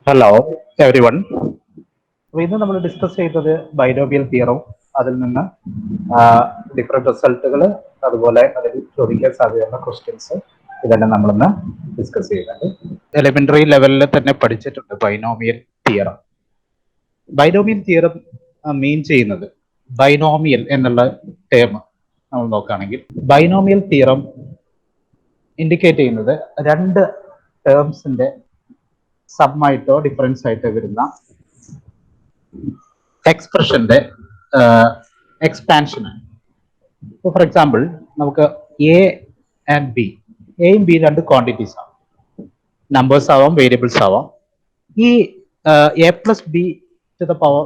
Hello every one. അപ്പോൾ ഇന്ന് നമ്മൾ ഡിസ്കസ് ചെയ്തത് ബൈനോമിയൽ തിയറം, അതിൽ നിന്ന് ഡിഫറെൻറ്റ് റിസൾട്ടുകൾ, അതുപോലെ അതിൽ ചോദിക്കാൻ സാധ്യതയുള്ള ക്വസ്റ്റ്യൻസ്, ഇതെല്ലാം നമ്മളിന്ന് ഡിസ്കസ് ചെയ്യുന്നുണ്ട്. എലിമെന്ററി ലെവലിൽ തന്നെ പഠിച്ചിട്ടുണ്ട് ബൈനോമിയൽ തിയറം. ബൈനോമിയൽ തിയറം മീൻ ചെയ്യുന്നത്, ബൈനോമിയൽ എന്നുള്ള ടേം നമ്മൾ നോക്കുകയാണെങ്കിൽ, ബൈനോമിയൽ തിയറം ഇൻഡിക്കേറ്റ് ചെയ്യുന്നത് രണ്ട് ടേംസിന്റെ സബ്മായിട്ടോ ഡിഫറൻസ് ആയിട്ടോ വരുന്ന എക്സ്പ്രഷന്റെ എക്സ്പാൻഷനാണ്. ഫോർ എക്സാമ്പിൾ, നമുക്ക് എ ആൻഡ് ബി, എയും ബി രണ്ട് ക്വാണ്ടിറ്റീസ് ആണ്, നമ്പേഴ്സ് ആവാം, വേരിയബിൾസ് ആവാം. ഈ A plus B to the power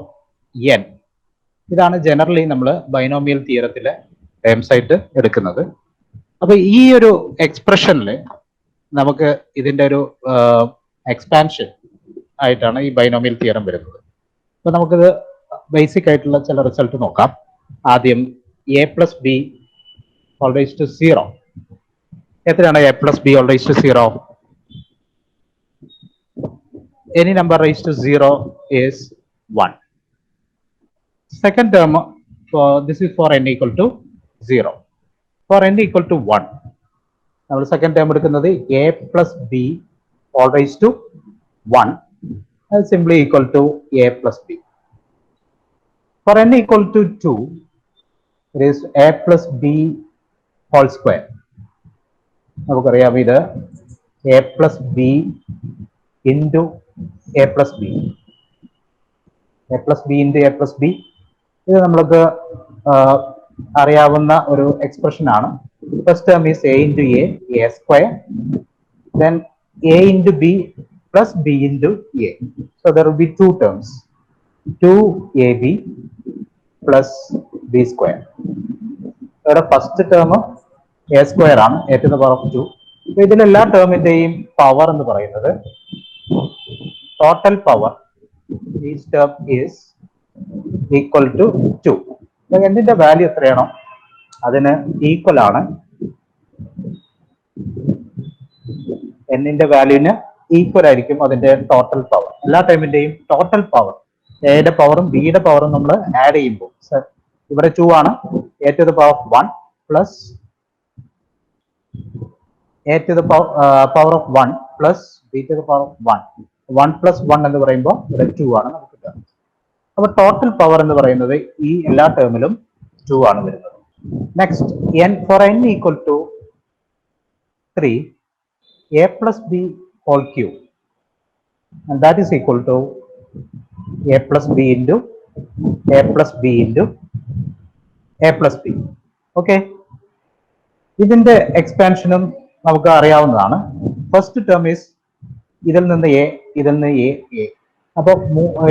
N, ഇതാണ് ജനറലി നമ്മൾ ബൈനോമിയൽ തിയറത്തിലെ ടേംസ് ആയിട്ട് എടുക്കുന്നത്. അപ്പൊ ഈ ഒരു എക്സ്പ്രഷനിൽ നമുക്ക് ഇതിന്റെ ഒരു എക്സ്പാൻഷൻ ആയിട്ടാണ് ഈ ബൈനോമിയൽ തിയറം വരുന്നത്. അപ്പൊ നമുക്കിത് ബേസിക് ആയിട്ടുള്ള ചില റിസൾട്ട് നോക്കാം. ആദ്യം A plus B all raise to 0. എത്രയാണ് A plus B all raise to 0? Any number raised to 0 is 1. Second term, this is for n equal to 0. For n equal to 1, നമ്മൾ second term എടുക്കുന്നത് A plus B all raise to 1, അത് simply equal to A plus B. For n equal to 2, it is a plus b whole square. നമുക്കറിയാം ഇത് A plus B into A plus B, A plus B into A plus B. ഇത് നമ്മൾക്ക് അറിയാവുന്ന ഒരു expression ആണ്. First term is A into A square, then A into B plus B into A. So there will be two terms, 2ab plus B square. ഇവിടെ first term A square ആണ്, A to the power of 2. ഇതിലെല്ലാ ടേമിന്റെയും power എന്ന് പറയുന്നത് total power each term is equal to 2. എന്തിന്റെ value എത്രയാണോ അതിന് equal ആണ്, എന്നിന്റെ വാല്യൂവിന് ഈക്വൽ ആയിരിക്കും അതിന്റെ ടോട്ടൽ പവർ. എല്ലാ ടൈമിന്റെയും ടോട്ടൽ പവർ, എയുടെ പവറും ബിയുടെ പവറും നമ്മൾ ആഡ് ചെയ്യുമ്പോൾ ഇവിടെ 2 ആണ്, A to the power of 1 plus A to the power of 1 plus B to the power of 1. 1 plus 1 എന്ന് പറയുമ്പോൾ ഇവിടെ 2 ആണ് നമുക്ക് കിട്ടുക. അപ്പൊ ടോട്ടൽ പവർ എന്ന് പറയുന്നത് ഈ എല്ലാ ടേമിലും 2 ആണ് വരുന്നത്. Next, n for n equal to 3, a plus b whole cube, and that is equal to a plus b into a plus b into a plus b. Okay, ഇതിന്റെ എക്സ്പാൻഷനും നമുക്ക് അറിയാവുന്നതാണ്. ഫസ്റ്റ് ടേം ഈസ് ഇതിൽ നിന്ന് A, ഇതിൽ നിന്ന് A, A. അപ്പോൾ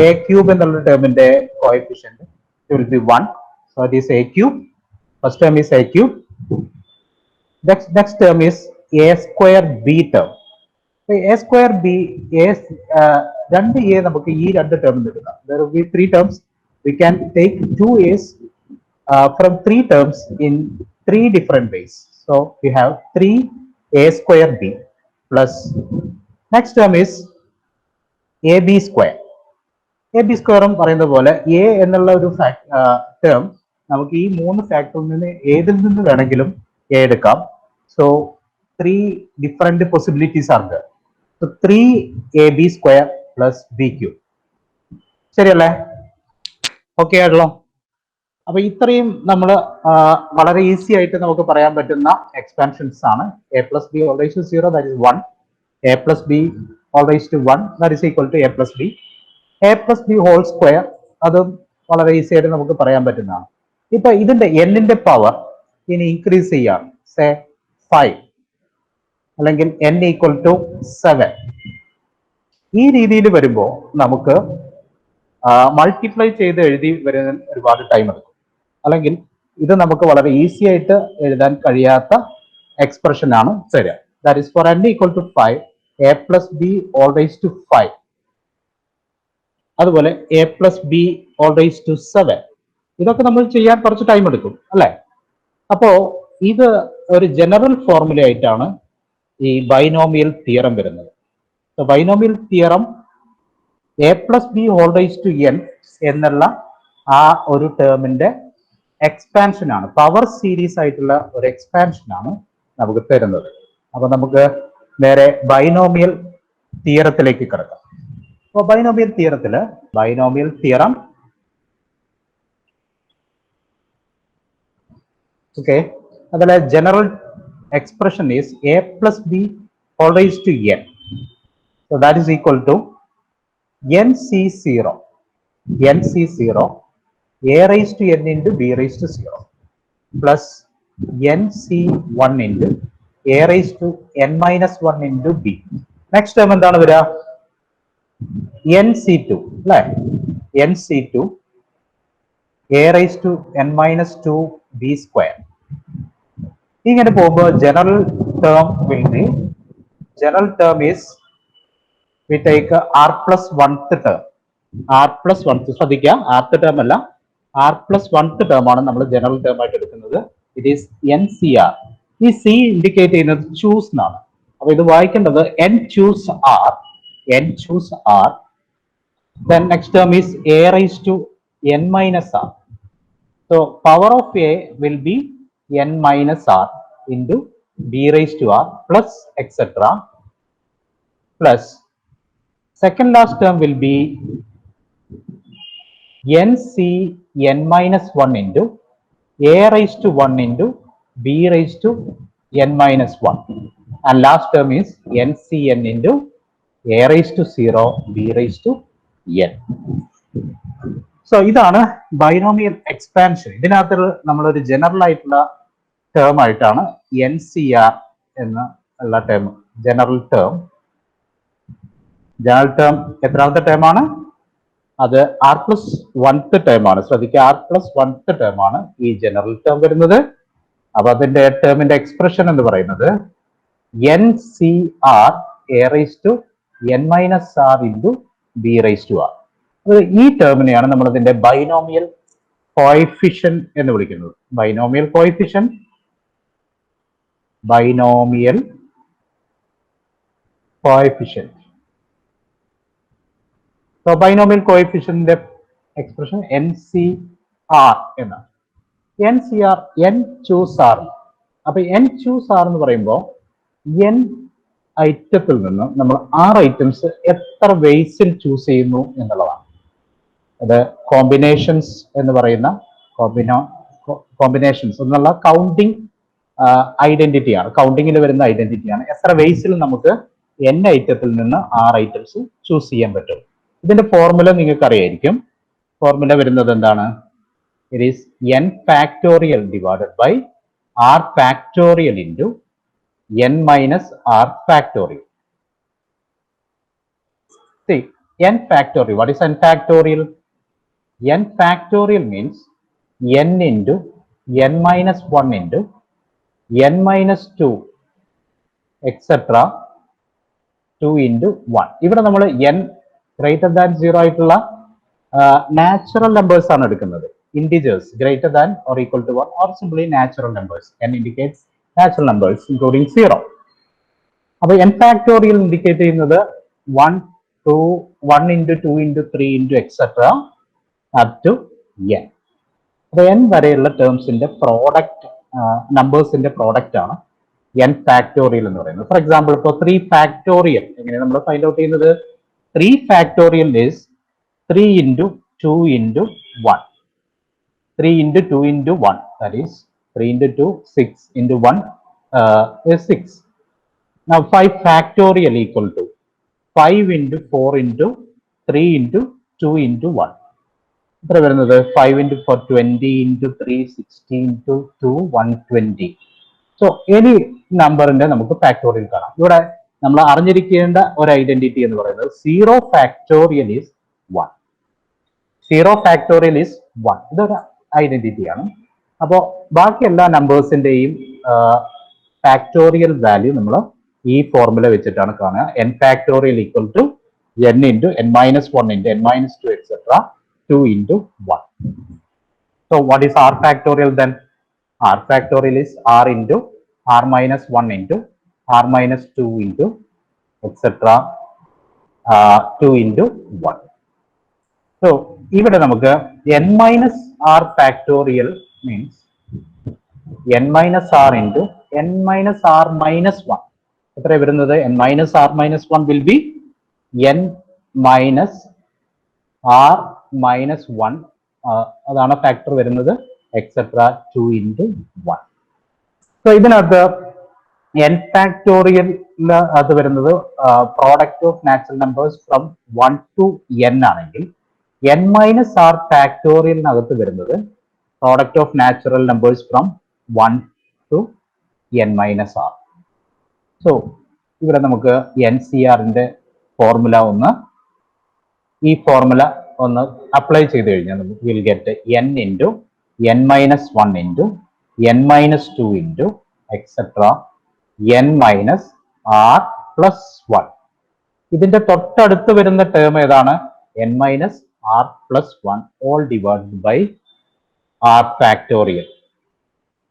A cube എന്നുള്ള ടേമിന്റെ coefficient will be 1. So it is A cube. First term is A cube. Next term is A square B term. A square B, രണ്ട് A നമുക്ക് ഈ രണ്ട് ടേമിൽ എടുക്കാം. There will be 3 terms. We can take 2 A's from 3 terms in 3 different ways. So you have 3 A square B plus next term is A B square. A B സ്ക്വയറും പറയുന്ന പോലെ A എന്നുള്ള ഒരു ടേം നമുക്ക് ഈ 3 ഫാക്ടറിൽ നിന്ന് ഏതിൽ നിന്ന് വേണമെങ്കിലും എ എടുക്കാം. സോ 3 ഡിഫറെന്റ് പോസിബിലിറ്റീസ് ആണ്. So 3ab square plus B cube. ശരിയല്ലേ? ഓക്കെ ആണല്ലോ? അപ്പൊ ഇത്രയും നമ്മൾ വളരെ ഈസി ആയിട്ട് നമുക്ക് പറയാൻ പറ്റുന്ന എക്സ്പാൻഷൻസ് ആണ്. A plus B all raise to 0, that is 1. A plus B all raise to 1, that is equal to A plus B. A plus B whole square, അതും വളരെ ഈസി ആയിട്ട് നമുക്ക് പറയാൻ പറ്റുന്നതാണ്. ഇപ്പൊ ഇതിന്റെ എന്നിന്റെ പവർ ഇനി ഇൻക്രീസ് ചെയ്യാം, സേ 5 അല്ലെങ്കിൽ n ഈക്വൽ ടു 7. ഈ രീതിയിൽ വരുമ്പോൾ നമുക്ക് മൾട്ടിപ്ലൈ ചെയ്ത് എഴുതി വരുന്ന ഒരുപാട് ടൈം എടുക്കും. അല്ലെങ്കിൽ ഇത് നമുക്ക് വളരെ ഈസി ആയിട്ട് എഴുതാൻ കഴിയാത്ത എക്സ്പ്രഷൻ ആണ് തരിക. That is for n equal to 5, a plus B all raise to 5. അതുപോലെ A plus B all raise to 7. ഇതൊക്കെ നമ്മൾ ചെയ്യാൻ കുറച്ച് ടൈം എടുക്കും, അല്ലെ? അപ്പോ ഇത് ഒരു ജനറൽ ഫോർമുല ആയിട്ടാണ് ഈ ബൈനോമിയൽ തിയറം വരുന്നത്. Binomial theorem A plus B whole raise to N എന്നുള്ള ആ ഒരു ടേമിന്റെ എക്സ്പാൻഷൻ ആണ്, പവർ സീരീസ് ആയിട്ടുള്ള ഒരു എക്സ്പാൻഷൻ ആണ് നമുക്ക് തരുന്നത്. അപ്പൊ നമുക്ക് നേരെ ബൈനോമിയൽ തിയറത്തിലേക്ക് കിടക്കാം. അപ്പോൾ ബൈനോമിയൽ തിയറം ഓക്കെ, അതിലെ general expression is a plus b whole raised to n. So that is equal to nc0 a raised to n into b raised to 0 plus nc1 into a raised to n minus 1 into b. Next term എന്താണ് വരിക? nc2 അല്ലേ? nc2 a raised to n minus 2 b square. ഇങ്ങനെ പോകുമ്പോൾ general term is we take R plus oneth term. ശ്രദ്ധിക്കുക, rth term അല്ല, R plus oneth term ആണ് നമ്മൾ general term ആയിട്ട് എടുക്കുന്നത്. It is N C R. ഈ സി ഇൻഡിക്കേറ്റ് ചെയ്യുന്നത് ചൂസ് എന്നാണ്. അപ്പൊ ഇത് വായിക്കേണ്ടത് N choose R. Then next term is a raised to n minus r. So power of a will be n minus r into b raised to r plus etc. Plus second last term will be nc n minus 1 into a raised to 1 into b raised to n minus 1. And last term is ncn into a raised to 0 b raised to n. So ഇതാണ് binomial expansion. ഇതിനകത്ത് നമ്മളൊരു general ആയിട്ടുള്ള term ആയിട്ടാണ് N C R എന്നുള്ള term. General term എത്രാമത്തെ term ആണ്? അത് R plus oneth term ആണ്. ശ്രദ്ധിക്കുക, ആർ പ്ലസ് വൺത്ത് ടേം ആണ് ഈ ജനറൽ ടേം വരുന്നത്. അപ്പൊ അതിന്റെ ടേമിന്റെ എക്സ്പ്രഷൻ എന്ന് പറയുന്നത് N C R A raise to N minus R into B raise to R. ഈ ടേമിനെയാണ് നമ്മൾ ഇതിന്റെ ബൈനോമിയൽ കോഎഫിഷ്യൻ എന്ന് വിളിക്കുന്നത്. ബൈനോമിയൽ കോഎഫിഷ്യന്റിന്റെ എക്സ്പ്രഷൻ എൻ സി ആർ എന്നാണ്. N C R, N choose R. അപ്പൊ എൻ ചൂസ് ആർ എന്ന് പറയുമ്പോൾ എൻ ഐറ്റത്തിൽ നിന്ന് നമ്മൾ 6 ഐറ്റംസ് എത്ര വേസിൽ ചൂസ് ചെയ്യുന്നു എന്നുള്ളതാണ്. അത് കോമ്പിനേഷൻസ് എന്ന് പറയുന്ന കോമ്പിനേഷൻസ് എന്നുള്ള കൗണ്ടിങ് ഐഡന്റിറ്റിയാണ്, കൗണ്ടിങ്ങിൽ വരുന്ന ഐഡന്റിറ്റിയാണ്. എത്ര വേസിൽ നമുക്ക് n ഐറ്റത്തിൽ നിന്ന് 6 ഐറ്റംസ് ചൂസ് ചെയ്യാൻ പറ്റും. ഇതിന്റെ ഫോർമുല നിങ്ങൾക്ക് അറിയായിരിക്കും. ഫോർമുല വരുന്നത് എന്താണ്? It is n factorial divided by r factorial into n minus r factorial. See, n factorial. What is n factorial? N factorial means n into n minus 1 into n minus 2 etc. 2 into 1. ഇവിടെ നമ്മൾ n greater than 0 ആയിട്ടുള്ള natural numbers ആണ് എടുക്കുന്നത്. Integers greater than or equal to 1 or simply natural numbers. n indicates natural numbers including 0. അപ്പോൾ n factorial indicate ചെയ്യുന്നത് 1 into 2 into 3 into etc. up to n. അപ്പോൾ n വരെയുള്ള ടേംസിന്റെ product, നമ്പേഴ്സിന്റെ product ആണ് n factorial എന്ന് പറയുന്നത്. For example, ഇപ്പോൾ 3 factorial എങ്ങനെയാണ് നമ്മൾ ഫൈൻഡ് ഔട്ട് ചെയ്യുന്നത്? 3 factorial is 3 into 2 into 1. 3 into 2 into 1, that is 3 into 2, 6 into 1 is 6. Now 5 factorial equal to 5 into 4 into 3 into 2 into 1. എത്ര വരുന്നത്? 5 into 4 20 into 3 60 into 2 120. So any നമ്പറിന്റെ നമുക്ക് ഫാക്ടോറിയൽ കാണാം. ഇവിടെ നമ്മൾ അറിഞ്ഞിരിക്കേണ്ട ഒരു ഐഡന്റിറ്റി എന്ന് പറയുന്നത് 0 ഫാക്ടോറിയൽ ഈസ് 1. 0 factorial is 1. ഇതൊരു ഐഡന്റിറ്റിയാണ്. അപ്പോൾ ബാക്കി എല്ലാ നമ്പേഴ്സിന്റെയും ഫാക്ടോറിയൽ വാല്യൂ നമ്മൾ ഈ ഫോർമുല വെച്ചിട്ടാണ് കാണുക. n factorial equal to n into n minus 1 into n minus 2 etc. 2 into 1. So what is r factorial then? R factorial is r into r minus 1 into r minus 2 into etc. 2 into 1. So ഇവിടെ നമുക്ക് n minus R factorial means n minus R into n minus R minus one എത്ര വരുന്നത് n minus R minus one will be n minus R minus one അതാണ് factor വരുന്നത് etcetera 2 into 1. So ഇതിനകത്ത് n factorial അത് വരുന്നത് product of natural numbers from 1 to n ആണെങ്കിൽ n minus R ഫാക്ടോറിയലിനകത്ത് വരുന്നത് product of natural numbers from 1 to n minus R. So ഇവിടെ നമുക്ക് NCRന്റെ ഫോർമുല ഈ ഫോർമുല ഒന്ന് അപ്ലൈ ചെയ്ത് കഴിഞ്ഞാൽ നമുക്ക് will get n into n minus one into n minus two into etcetera n minus R plus one. ഇതിന്റെ തൊട്ടടുത്ത് വരുന്ന ടേം ഏതാണ്? n minus R plus one all divided by R factorial.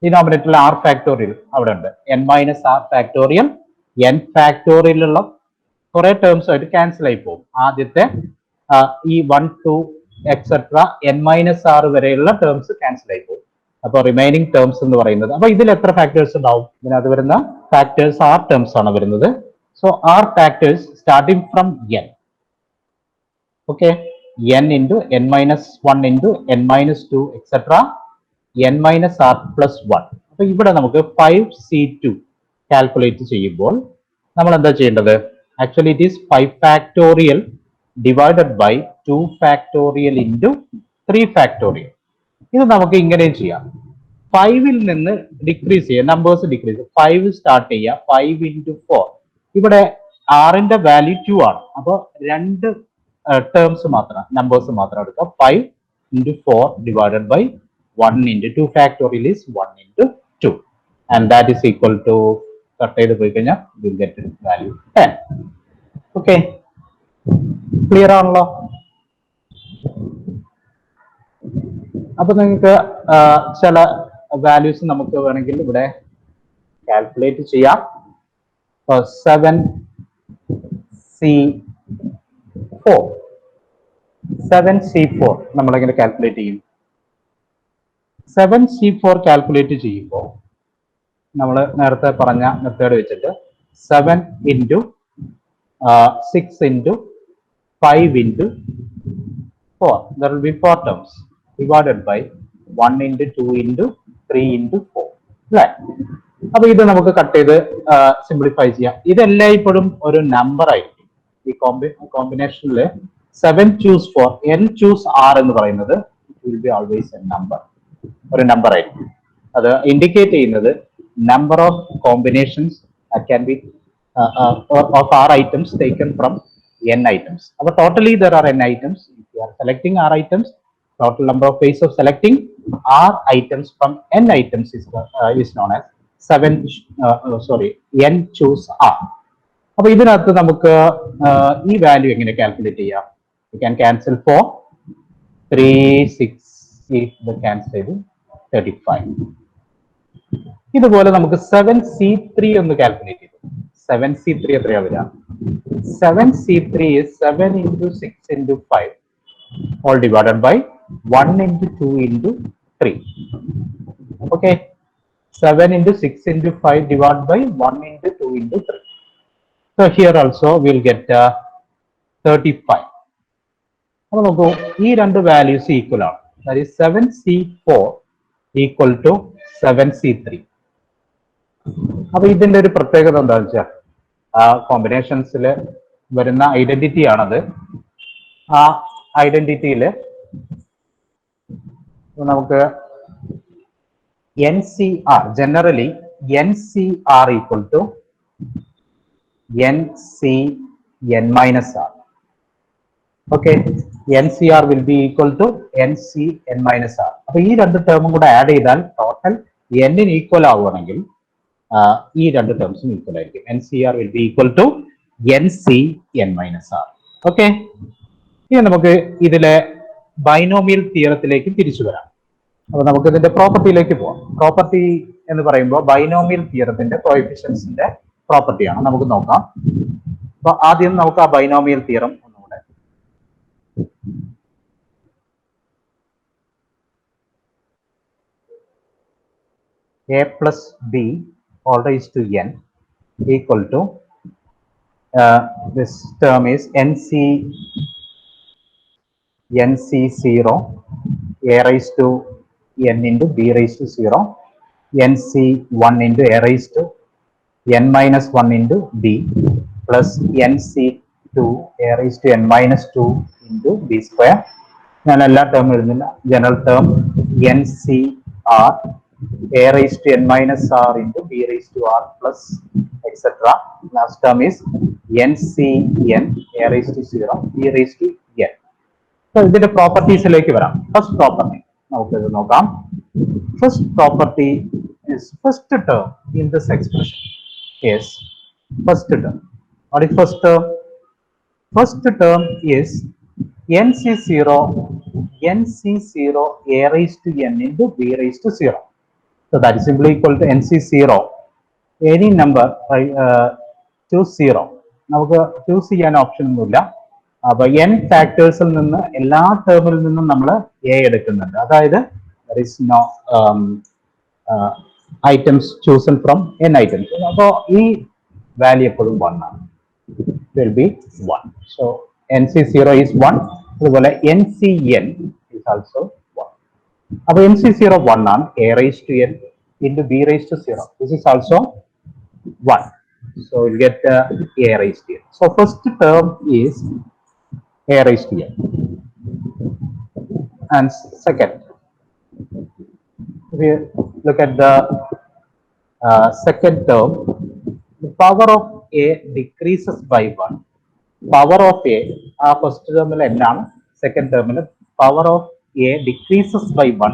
ഡിനോമിനേറ്ററിൽ R factorial അവിടെ ഉണ്ട്. n minus R factorial n ഫാക്ടോറിയലുള്ള കുറെ terms ആയിട്ട് ക്യാൻസൽ ആയി പോകും. ആദ്യത്തെ ഈ 1 2 എക്സെട്ര n മൈനസ് ആർ വരെയുള്ള ടേംസ് ക്യാൻസൽ ആയി പോകും. അപ്പോൾ റിമൈനിങ് ടേംസ് എന്ന് പറയുന്നത്, അപ്പൊ ഇതിൽ എത്ര ഫാക്ടേഴ്സ് ഉണ്ടാവും? ഇതിനകത്ത് വരുന്ന ഫാക്ടേഴ്സ് ആർ ടേംസ് ആണ് വരുന്നത്. So R factors starting from n. Okay, n into n minus one into n minus two etcetera n minus R plus one. അപ്പൊ ഇവിടെ നമുക്ക് 5c2 കാൽക്കുലേറ്റ് ചെയ്യുമ്പോൾ നമ്മൾ എന്താ ചെയ്യേണ്ടത്? Actually it is 5 factorial divided by 2 factorial into 3 factorial. ഇത് നമുക്ക് ഇങ്ങനെയും ചെയ്യാം. 5ൽ നിന്ന് ഡിക്രീസ് ചെയ്യുക, നമ്പേഴ്സ് ഡിക്രീസ്. 5 സ്റ്റാർട്ട് ചെയ്യുക, 5 ഇൻറ്റു 4. ഇവിടെ ആറിന്റെ വാല്യൂ 2 ആണ്. അപ്പോൾ രണ്ട് ടേംസ് മാത്രം, നമ്പേഴ്സ് മാത്രം എടുക്കുക. 5 into 4 divided by 1 into 2 factorial is 1 into 2 and that is equal to, cut ചെയ്ത് പോയി കഴിഞ്ഞാൽ will get value 10. Okay, clear ആണല്ലോ? അപ്പൊ നിങ്ങൾക്ക് ചില വാല്യൂസ് നമുക്ക് വേണമെങ്കിൽ ഇവിടെ കാൽക്കുലേറ്റ് ചെയ്യാം. 7c4 നമ്മളെങ്ങനെ കാൽക്കുലേറ്റ് ചെയ്യും? 7c4 കാൽക്കുലേറ്റ് ചെയ്യുമ്പോൾ നമ്മൾ നേരത്തെ പറഞ്ഞ മെത്തേഡ് വെച്ചിട്ട് 7 into 6 into 5 into 4, there will be 4 terms divided by 1 into 2 into 3 into 4 അല്ലേ? അപ്പൊ ഇത് നമുക്ക് കട്ട് ചെയ്ത് സിംപ്ലിഫൈ ചെയ്യാം. ഇതെല്ലാം ഇപ്പോഴും ഒരു നമ്പർ ആയിരിക്കും. ഈ കോമ്പിനേഷനിൽ 7 choose 4 n choose r എന്ന് പറയുന്നത് it will be always A number, ഒരു നമ്പർ ആയിരിക്കും. അത് ഇൻഡിക്കേറ്റ് ചെയ്യുന്നത് number of combinations can be of r items taken from n items. അപ്പോൾ totally there are n items. If you are selecting r items, total number of ways of selecting r items from n items is known as n choose r. അപ്പൊ ഇതിനകത്ത് നമുക്ക് ഈ value എങ്ങനെ calculate ചെയ്യാം? You can cancel 4, 3, 6 ഇത് cancel ചെയ്ത് 35. ഇതുപോലെ നമുക്ക് 7c3 ഒന്ന് കാൽക്കുലേറ്റ് ചെയ്തു. 7c3 എത്രയാ വരിക? 7c3 is 7 into 6 into 5 all divided by 1 into 2 into 3. Okay, 7 into 6 into 5 divided by 1 into 2 into 3. So here also we'll get 35. അപ്പോൾ നോക്കൂ, ഈ രണ്ട് വാല്യൂസ് ഈക്വൽ ആണ്. That is 7c4 equal to 7c3. അപ്പൊ ഇതിന്റെ ഒരു പ്രത്യേകത എന്താണെന്ന് വെച്ചാൽ കോമ്പിനേഷൻസിൽ വരുന്ന ഐഡന്റിറ്റി ആണത്. ആ ഐഡന്റിറ്റിയിൽ നമുക്ക് NCR, generally NCR equal to NCN minus R. Okay, NCR will be equal to NCN minus R. അപ്പൊ ഈ രണ്ട് ടേമും കൂടെ ആഡ് ചെയ്താൽ ടോട്ടൽ n ന് ഈക്വൽ ആവുകയാണെങ്കിൽ ഈ രണ്ട് ടേംസും ഈക്വൽ ആയിരിക്കും. NCR will be equal to NCN minus R. Okay, ഇനി നമുക്ക് ഇതിലെ ബൈനോമിയൽ തിയറത്തിലേക്ക് തിരിച്ചു വരാം. അപ്പൊ നമുക്ക് ഇതിന്റെ പ്രോപ്പർട്ടിയിലേക്ക് പോവാം. പ്രോപ്പർട്ടി എന്ന് പറയുമ്പോൾ ബൈനോമിയൽ തിയറത്തിന്റെ കോഎഫിഷ്യൻസിന്റെ പ്രോപ്പർട്ടിയാണ്. നമുക്ക് നോക്കാം. അപ്പൊ ആദ്യം നമുക്ക് ആ ബൈനോമിയൽ തിയറം ഒന്നുകൂടെ. a plus b all raised to n equal to this term is nc0 a raised to n into b raised to 0 nc1 into a raised to n minus 1 into b plus nc2 a raised to n minus 2 into b square. ഞാൻ എല്ലാ term എഴുതുന്നില്ല. General term N C R A raise to N minus R into B raise to R plus etcetera. Last term is N C N A raise to 0 B raise to N. ഇതിന്റെ പ്രോപ്പർട്ടീസിലേക്ക് വരാം. First property നമുക്കിത് നോക്കാം. First property is first term in this expression is first term. What is first term? First term is nc0 a raised to n into b raised to 0. So that is simply equal to nc0 any number choose 0. നമുക്ക് choose ചെയ്യാൻ option ഒന്നുമില്ല. അപ്പൊ n ഫാക്ടേഴ്സിൽ നിന്ന് എല്ലാ ടേമിൽ നിന്നും നമ്മൾ a എടുക്കുന്നുണ്ട്. അതായത് there is no items chosen from n items. അപ്പോൾ ഈ വാല്യൂ എപ്പോഴും 1 ആണ്. will be 1. So nc0 is 1. അതുപോലെ ncn is also 1. അപ്പോൾ nc0 1 ആണ്. a raised to n into b raised to 0. This is also 1. So we'll get a raised to n. So first term is a raised to n. And second, we look at the second term. The power of a decreases by 1. Power of a first term n ആണ്. Second term power of a decreases by 1,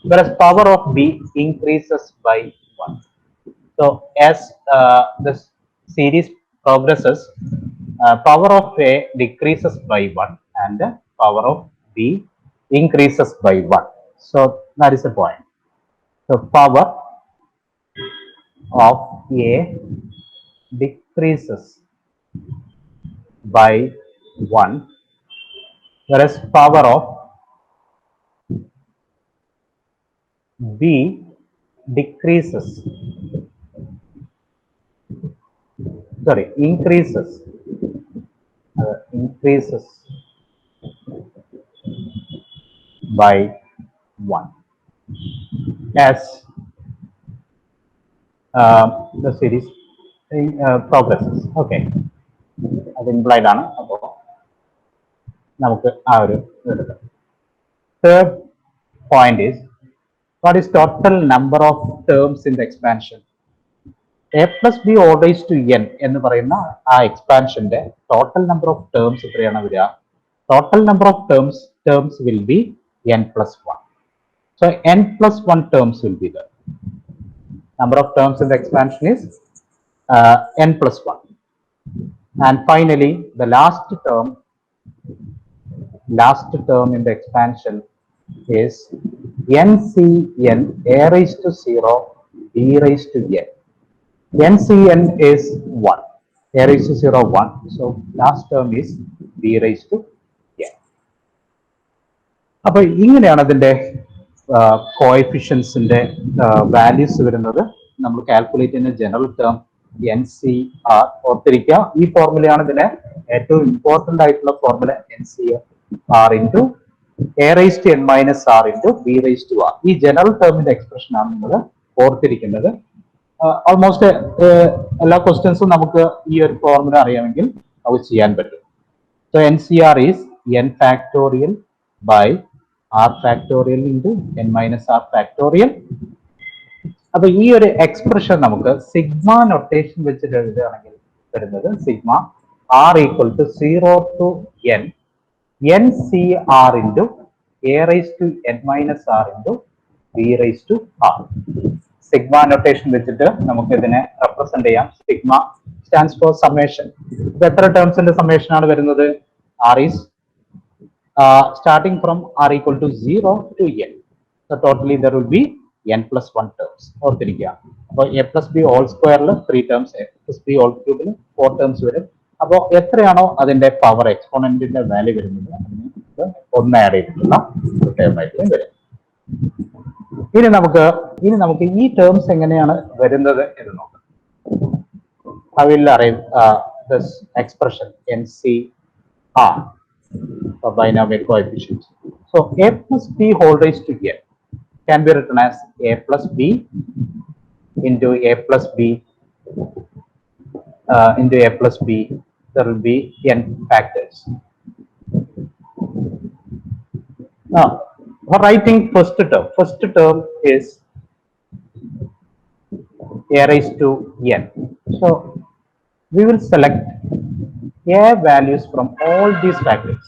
whereas power of b increases by 1. So as the series progresses, power of a decreases by 1 and power of b increases by 1. So that is the point. So power of a decreases by 1, whereas power of b increases by 1 as the series progresses. Okay, അത് implied ആണ്. അപ്പോൾ നമുക്ക് ആ ഒരു എടുക്കാം. Third point is, what is total number of terms in the expansion? a plus b all raised to n എന്ന് പറയുന്ന ആ എക്സ്പാൻഷന്റെ ടോട്ടൽ നമ്പർ ഓഫ് ടേംസ് എത്രയാണ് വരിക? Total number of terms will be n plus 1. So n plus 1 terms will be there. Number of terms in the expansion is n plus 1. And finally, the last term in the expansion is ncn a raised to 0 b raised to n. ncn is 1, a raised to 0 1. So last term is b raised to n. അപ്പോൾ ഇങ്ങനെയാണ് അതിന്റെ കോഎഫിഷ്യൻസിന്റെ values വരുന്നത്. നമ്മൾ calculate ചെയ്യുന്ന general term NCR ഓർത്തിരിക്കുക. ഈ ഫോർമുലയാണ് ഇതിലെ ഏറ്റവും ഇമ്പോർട്ടന്റ് ആയിട്ടുള്ള formula. NCR into a raised to n minus r into b raised to r. ഈ ജനറൽ ടേമിന്റെ എക്സ്പ്രഷൻ ആണ് നിങ്ങൾ ഓർത്തിരിക്കേണ്ടത്. ഓൾമോസ്റ്റ് എല്ലാ ക്വസ്റ്റ്യൻസും നമുക്ക് ഈ ഒരു ഫോർമുല അറിയാമെങ്കിൽ അത് ചെയ്യാൻ പറ്റും. So NCR is n factorial by r factorial into n minus r factorial. അപ്പൊ ഈ ഒരു എക്സ്പ്രഷൻ നമുക്ക് സിഗ്മ നൊട്ടേഷൻ വെച്ചിട്ട് എഴുതുകയാണെങ്കിൽ വരുന്നത് sigma r equal to 0 to n NCR into a raise to n minus r into b raise to r. Sigma notation വെച്ചിട്ട് നമുക്ക് ഇതിനെ റെപ്രസെന്റ് ചെയ്യാം. Sigma stands for summation. ഇത് എത്ര ടേംസിന്റെ സമ്മേഷൻ ആണ് വരുന്നത്? r is starting from r equal to 0 to n. So totally there will be n plus 1 terms. ഓർത്തിരിക്കുക. അപ്പോൾ a plus b all സ്ക്വയറിൽ 3 terms, a plus b all ക്യൂബിൽ 4 terms വരും. അപ്പോൾ എത്രയാണോ അതിന്റെ പവർ എക്സ്പോണന്റിന്റെ വാല്യൂ വരുന്നത് അതിന് 1 ആഡ് ചെയ്തിട്ടുള്ള ഒരു ടേം ആയിരിക്കും വരും. ഇനി നമുക്ക് ഈ ടേംസ് എങ്ങനെയാണ് വരുന്നത് എന്ന് നോക്കാം. I will arrive this expression NCR for binomial coefficients. So a plus b whole raised to n can be written as a plus b into a plus b into a plus b. There will be n factors. Now, for writing first term is a raised to n. So we will select a values from all these factors.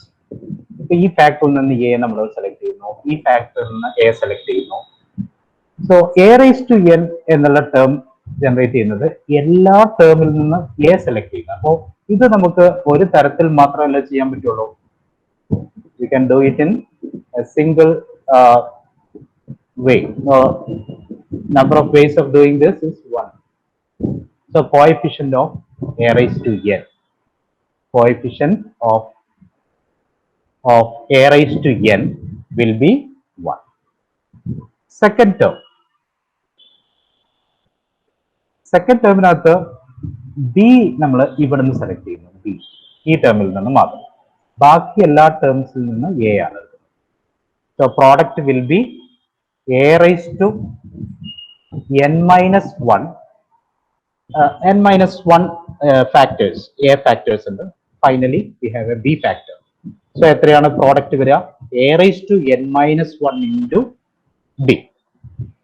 ഇപ്പൊ ഈ ഫാക്ടറിൽ നിന്ന് A നമ്മൾ select ചെയ്യുന്നു, ഈ ഫാക്ടറിൽ നിന്ന് A select ചെയ്യുന്നു. So A raise to N എന്നുള്ള ടേം ജനറേറ്റ് ചെയ്യുന്നത് എല്ലാ ടേമിൽ നിന്ന് എ സെലക്ട് ചെയ്യുക. അപ്പോൾ ഇത് നമുക്ക് ഒരു തരത്തിൽ മാത്രമല്ല ചെയ്യാൻ പറ്റുള്ളൂ. We can do it in a single way. Number of ways of doing this is 1. So coefficient of a raised to n, coefficient of a raised to n will be 1. Second terminathu b നമ്മൾ ഇവിടുന്ന് select ചെയ്യുന്നു. b ഈ ടേമിൽ നിന്ന് മാത്രം, ബാക്കി എല്ലാ ടേംസിൽ നിന്ന് a ആണ്. So product will be a raised to n minus 1 n minus 1 factors, a factors ഉണ്ട്. Finally we have a b factor. So എത്രയാണ് പ്രോഡക്റ്റ് വരിക? a raised to n minus 1 into b.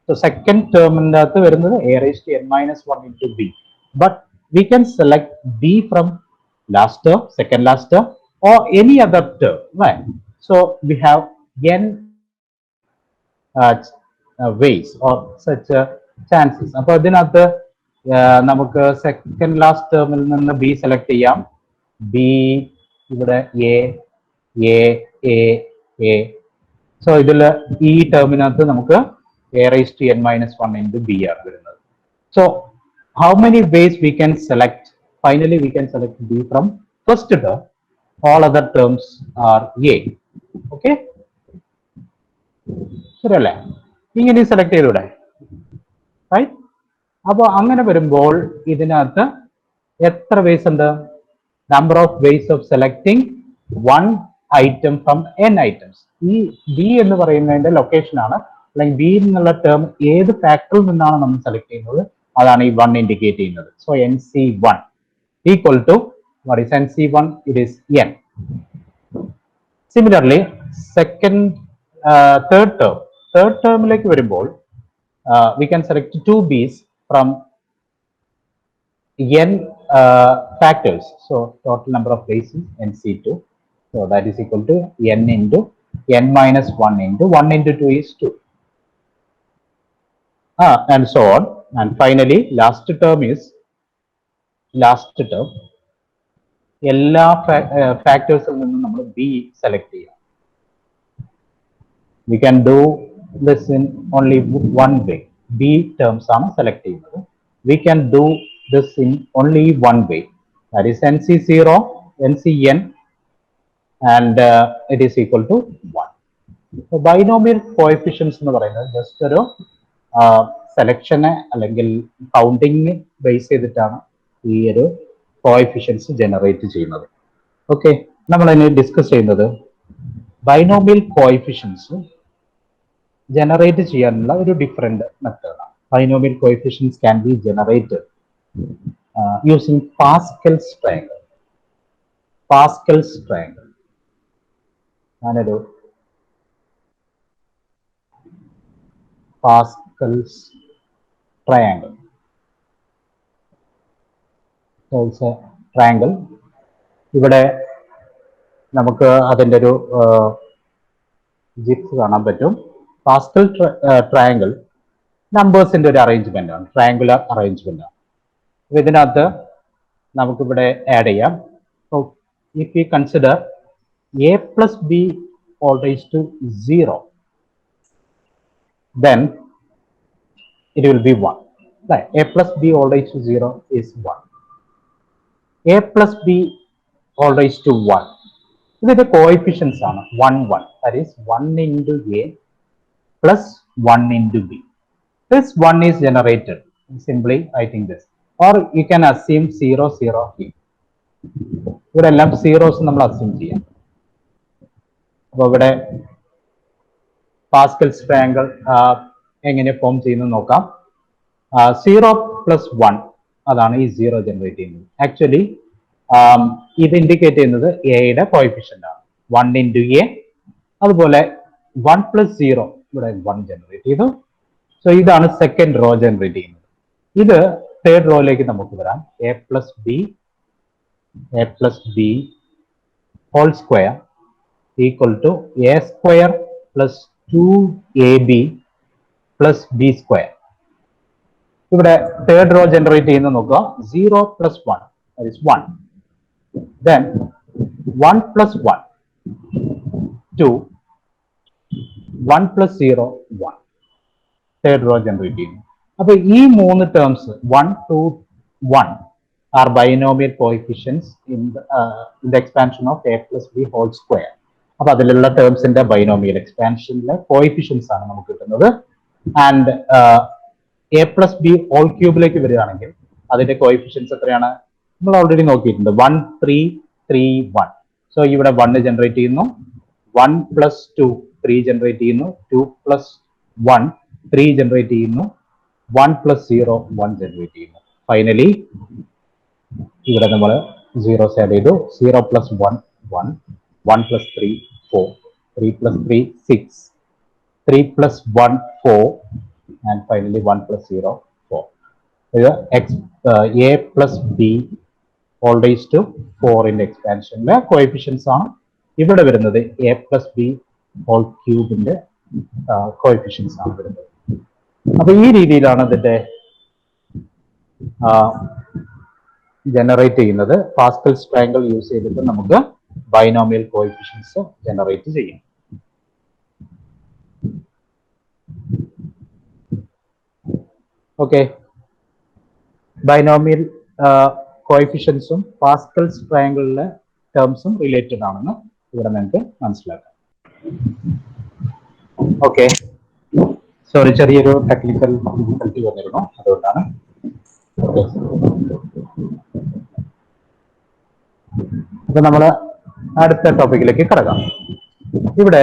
So second terminന്റെ അകത്ത് വരുന്നത് a raised to n minus 1 into b. But we can select b from last term, second last term, or any other term, right? So we have n ways or such chances. അപ്പോൾ ഇതിനകത്ത് നമുക്ക് second last ടേമിൽ നിന്ന് B select ചെയ്യാം. B ഇവിടെ A A A A. So ഇതിൽ ഈ ടേമിനകത്ത് നമുക്ക് A raise to N minus 1 into B ആണ് വരുന്നത്. So how many ways we can select? Finally we can select B from first term. All other terms are A. Okay, ശരിയല്ലേ? ഇങ്ങനെ select ചെയ്തൂടെ? Right. അപ്പോൾ അങ്ങനെ വരുമ്പോൾ ഇതിനകത്ത് എത്ര വേസ് ഉണ്ട്? Number of ways of selecting one item from n items. ഈ ബി എന്ന് പറയുന്നതിന്റെ ലൊക്കേഷൻ ആണ്, അല്ലെങ്കിൽ ബി എന്നുള്ള ടേം ഏത് ഫാക്ടറിൽ നിന്നാണ് നമ്മൾ സെലക്ട് ചെയ്യുന്നത് അതാണ് ഈ 1 ഇൻഡിക്കേറ്റ് ചെയ്യുന്നത്. So NC1 equal to what is NC1? It is n. Similarly, third termiലേക്ക് വരുമ്പോൾ we can select 2 b's from n factors. So total number of ways is NC2. So that is equal to n into n minus 1 into 1 into 2 is 2. And so on. And finally, last term എല്ലാ ഫാക്ടേഴ്സിൽ നിന്നും നമ്മൾ B select ചെയ്യാം. We can do this in only one way. B terms ആണ് select ചെയ്യുന്നത്. We can do this in only one way. That is NC0, NCn, and it is equal to 1. So binomial coefficients എന്ന് പറയുന്നത് just ഒരു സെലക്ഷനെ അല്ലെങ്കിൽ counting base ചെയ്തിട്ടാണ് ഈ ഒരു coefficients generate ചെയ്യുന്നത്. ഓക്കെ, നമ്മൾ ഇനി ഡിസ്കസ് ചെയ്യുന്നത് ബൈനോമിയൽ കോഎഫിഷ്യൻസ് ജനറേറ്റ് ചെയ്യാനുള്ള ഒരു ഡിഫറെന്റ് മെത്തേഡാണ്. Binomial coefficients can be generated using Pascal's triangle. ഞാനൊരു പാസ്കൽസ് ട്രയാങ്കിൾ ഇവിടെ നമുക്ക് അതിൻ്റെ ഒരു ജിപ്സ് കാണാൻ പറ്റും. പാസ്കൽ ട്രയാങ്കിൾ നമ്പേഴ്സിന്റെ ഒരു അറേഞ്ച്മെന്റ് ആണ്, ട്രയാങ്കുലർ അറേഞ്ച്മെന്റ് ആണ്. ഇതിനകത്ത് നമുക്കിവിടെ ആഡ് ചെയ്യാം. So if you consider a plus b all raised to 0, then it will be 1. Right? A plus b all raised to 0 is 1. A plus b all raised to 1. ഇതിന്റെ coefficients ആണ് 1 1. That is 1 into a plus 1 into b. This 1 is generated. Simply writing this. Or you can assume 0, 0 here. ഇവിടെ എല്ലാം zeros നമ്മൾ assume ചെയ്യാം. അപ്പോൾ ഇവിടെ Pascal's triangle എങ്ങനെ form ചെയ്യുന്നു നോക്കാം. 0 plus 1 അതാണ് ഈ 0 ജനറേറ്റ് ചെയ്യുന്നത്. ആക്ച്വലി ഇത് ഇൻഡിക്കേറ്റ് ചെയ്യുന്നത് എയുടെ കോഎഫിഷ്യന്റ് ആണ്. 1 into a. അതുപോലെ 1 plus 0 ഇവിടെ 1 ജനറേറ്റ് ചെയ്തു. സോ ഇതാണ് സെക്കൻഡ് റോ ജനറേറ്റ് ചെയ്യുന്നത്. ഇത് തേർഡ് റോയിലേക്ക് നമുക്ക് വരാം. a plus b whole square equal to a square plus 2ab plus b square. ഇവിടെ തേർഡ് റോ ജനറേറ്റ് ചെയ്യുന്ന നോക്കുക. 0 plus 1 that is 1. Then 1 plus 1 2. 1 plus 0 1. Third row generate ചെയ്യുന്നു. അപ്പൊ ഈ മൂന്ന് terms 1, 2, 1 are binomial coefficients in the expansion of a plus b whole square. അപ്പൊ അതിലുള്ള ടേംസിന്റെ binomial എക്സ്പാൻഷനിലെ coefficients ആണ് നമുക്ക് കിട്ടുന്നത്. And A plus B whole ക്യൂബിലേക്ക് വരികയാണെങ്കിൽ അതിന്റെ കോഎഫിഷ്യൻസ് എത്രയാണ് നമ്മൾ ഓൾറെഡി നോക്കിയിട്ടുണ്ട്. 1, 3, 3, 1. സോ ഇവിടെ 1 ജനറേറ്റ് ചെയ്യുന്നു. 1 plus 2 3 ജനറേറ്റ് ചെയ്യുന്നു. 2 plus 1 3 ജനറേറ്റ് ചെയ്യുന്നു. 1 plus 0 1 ജനറേറ്റ് ചെയ്യുന്നു. ഫൈനലി ഇവിടെ നമ്മൾ 0 ആഡ് ചെയ്തു. 0 plus 1 1. 1 plus 3 4. 3 plus 3 6. 3 plus 1 4. And finally 1 plus 0 4. A plus b all raised to 4 in the expansion. Coefficients are ഇവിടെ വരുന്നത് a plus b whole cube in the coefficients ആണ് വരുന്നത്. അപ്പൊ ഈ രീതിയിലാണ് ഇതിന്റെ ജനറേറ്റ് ചെയ്യുന്നത്. പാസ്കൽസ് ട്രയാങ്കിൾ യൂസ് ചെയ്തിട്ട് നമുക്ക് ബൈനോമിയൽ കോഎഫിഷ്യൻസ് ജനറേറ്റ് ചെയ്യാം. ഓക്കെ, ബൈനോമിയൽ കോഎഫിഷ്യൻസും പാസ്കൽസ് ട്രയാങ്കിളിലെ ടേംസും റിലേറ്റഡ് ആണെന്ന് ഇവിടെ നിങ്ങൾക്ക് മനസ്സിലാക്കാം. ഓക്കെ, സോറി, ചെറിയൊരു ടെക്നിക്കൽ ഡിഫിക്കൽറ്റി വന്നിരുന്നു, അതുകൊണ്ടാണ്. അപ്പൊ നമ്മൾ അടുത്ത ടോപ്പിക്കിലേക്ക് കടക്കാം. ഇവിടെ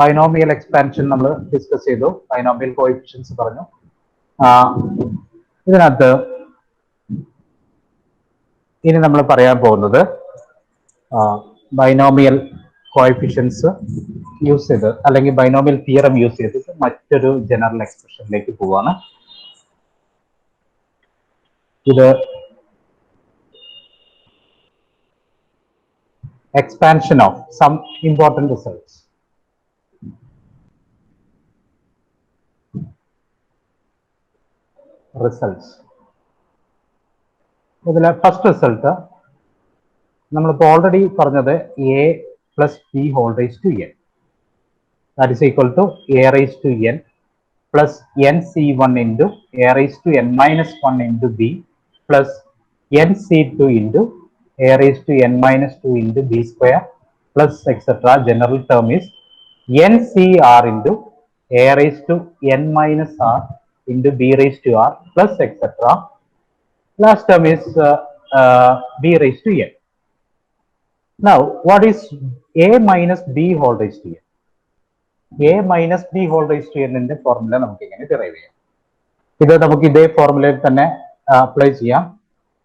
ബൈനോമിയൽ എക്സ്പാൻഷൻ നമ്മൾ ഡിസ്കസ് ചെയ്തു. ബൈനോമിയൽ കോഎഫിഷ്യൻസ് പറഞ്ഞു. ഇതിനകത്ത് ഇനി നമ്മൾ പറയാൻ പോകുന്നത് ബൈനോമിയൽ കോഎഫിഷ്യൻസ് യൂസ് ചെയ്ത് അല്ലെങ്കിൽ ബൈനോമിയൽ തിയറം യൂസ് ചെയ്തിട്ട് മറ്റൊരു ജനറൽ എക്സ്പ്രഷനിലേക്ക് പോവാണ്. ഇത് expansion of some important results. ഇതിലെ ഫസ്റ്റ് റിസൾട്ട് നമ്മളിപ്പോൾ ഓൾറെഡി പറഞ്ഞത് a plus b whole raised to n, that is equal to a raised to n plus nc1 into a raised to n minus 1 into b plus nc2 into a raised to n minus 2 into b square plus etc. General term is ncr into a raised to n minus r into b raised to r plus etc. Last term is b raised to n. Now, what is a minus b whole raised to n? a minus b whole raised to n in the formula നമുക്ക് ഇങ്ങനെ derive ചെയ്യാം. ഇത് നമുക്ക് ഇതേ ഫോർമുലയിൽ തന്നെ apply ചെയ്യാം.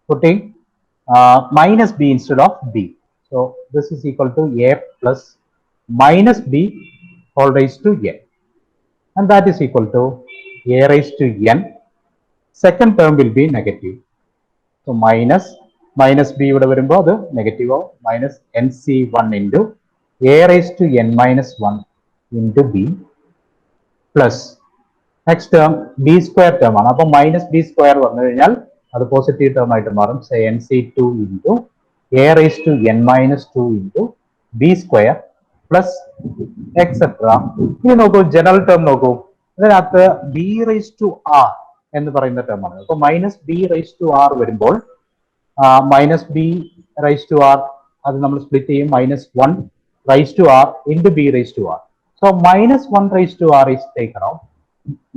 putting minus b instead of b. So this is equal to a plus minus b whole raised to n, and that is equal to a raised to n. Second term will be negative. So minus b ഇവിടെ വരുമ്പോൾ അത് negative ആവും. minus nc1 into a raised to n minus 1 into b plus next term b square term ആണ്. അപ്പോൾ minus b square വന്നു കഴിഞ്ഞാൽ അത് positive term ആയിട്ട് മാറും. nc2 into a raised to n minus 2 into b square plus etc. ഇനി നോക്കൂ, general term നോക്കൂ. ഇതിനകത്ത് b raised to r എന്ന് പറയുന്ന ടേം ആണ്. അപ്പോൾ minus b raised to r വരുമ്പോൾ minus b raised to r അത് നമ്മൾ സ്പ്ലിറ്റ് ചെയ്യും. minus 1 raised to r into b raised to r. So minus 1 raised to r is taken out.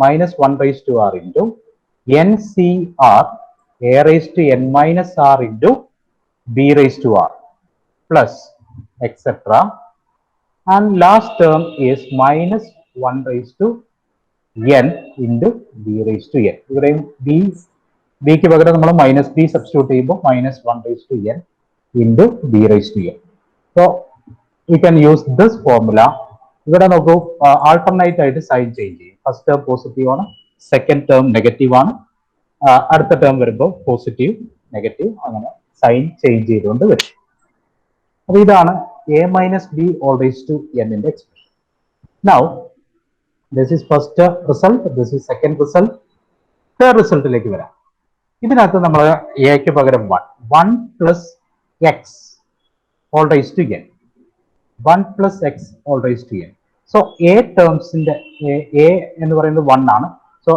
Minus 1 raised to r into ncr a raised to n minus r into b raised to r plus etc. And last term is minus 1 raised to n into b raised to n. ഇവിടെയും ബിക്ക് പകരം നമ്മൾ minus B substitute ചെയ്യുമ്പോൾ minus 1 raised to n into b raised to n. So we can use this formula. ഇവിടെ നോക്കൂ alternate ആയിട്ട് sign change ചെയ്യും. First term positive ആണ്, സെക്കൻഡ് ടേം നെഗറ്റീവ് ആണ്, അടുത്ത ടേം വരുമ്പോൾ പോസിറ്റീവ് നെഗറ്റീവ് അങ്ങനെ സൈൻ ചേഞ്ച് ചെയ്തുകൊണ്ട് വരും. അപ്പൊ ഇതാണ് a minus b all raised to n ന്റെ expression. Now this is first result, this is second result, third റിസൾട്ടിലേക്ക് വരാം. ഇതിനകത്ത് നമ്മൾ എക്ക് പകരം 1 plus X all raised to n, 1 plus x all raised to n. So a ടേംസിന്റെ a എന്ന് പറയുന്നത് 1 ആണ്. So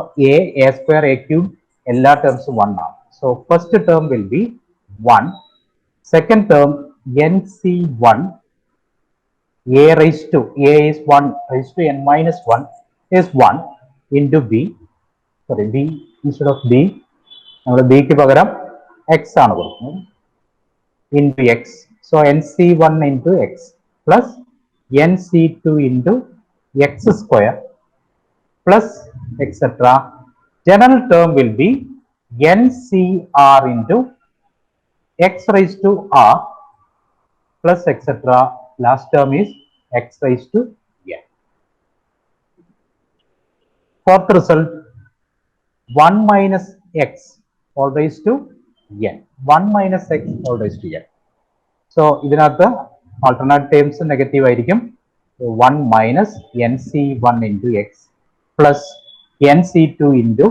a square a cube എല്ലാ ടേംസും 1 ആണ്. So first term will be 1, second term nc1 a raised to a is 1 raised to n minus 1 is 1 into b, sorry b instead of b നമ്മൾ bക്ക് പകരം x ആണ് കൊടുക്കുന്നത് into x. So nc1 into x plus nc2 into x square plus etc. General term will be ncr into x raised to r plus etc. Last term is x raised to n. Fourth result 1 minus x all raised to n, 1 minus x all raised to n. So ഇതിനകത്ത് alternate terms negative ആയിരിക്കും. 1 minus nc1 into x plus nc2 into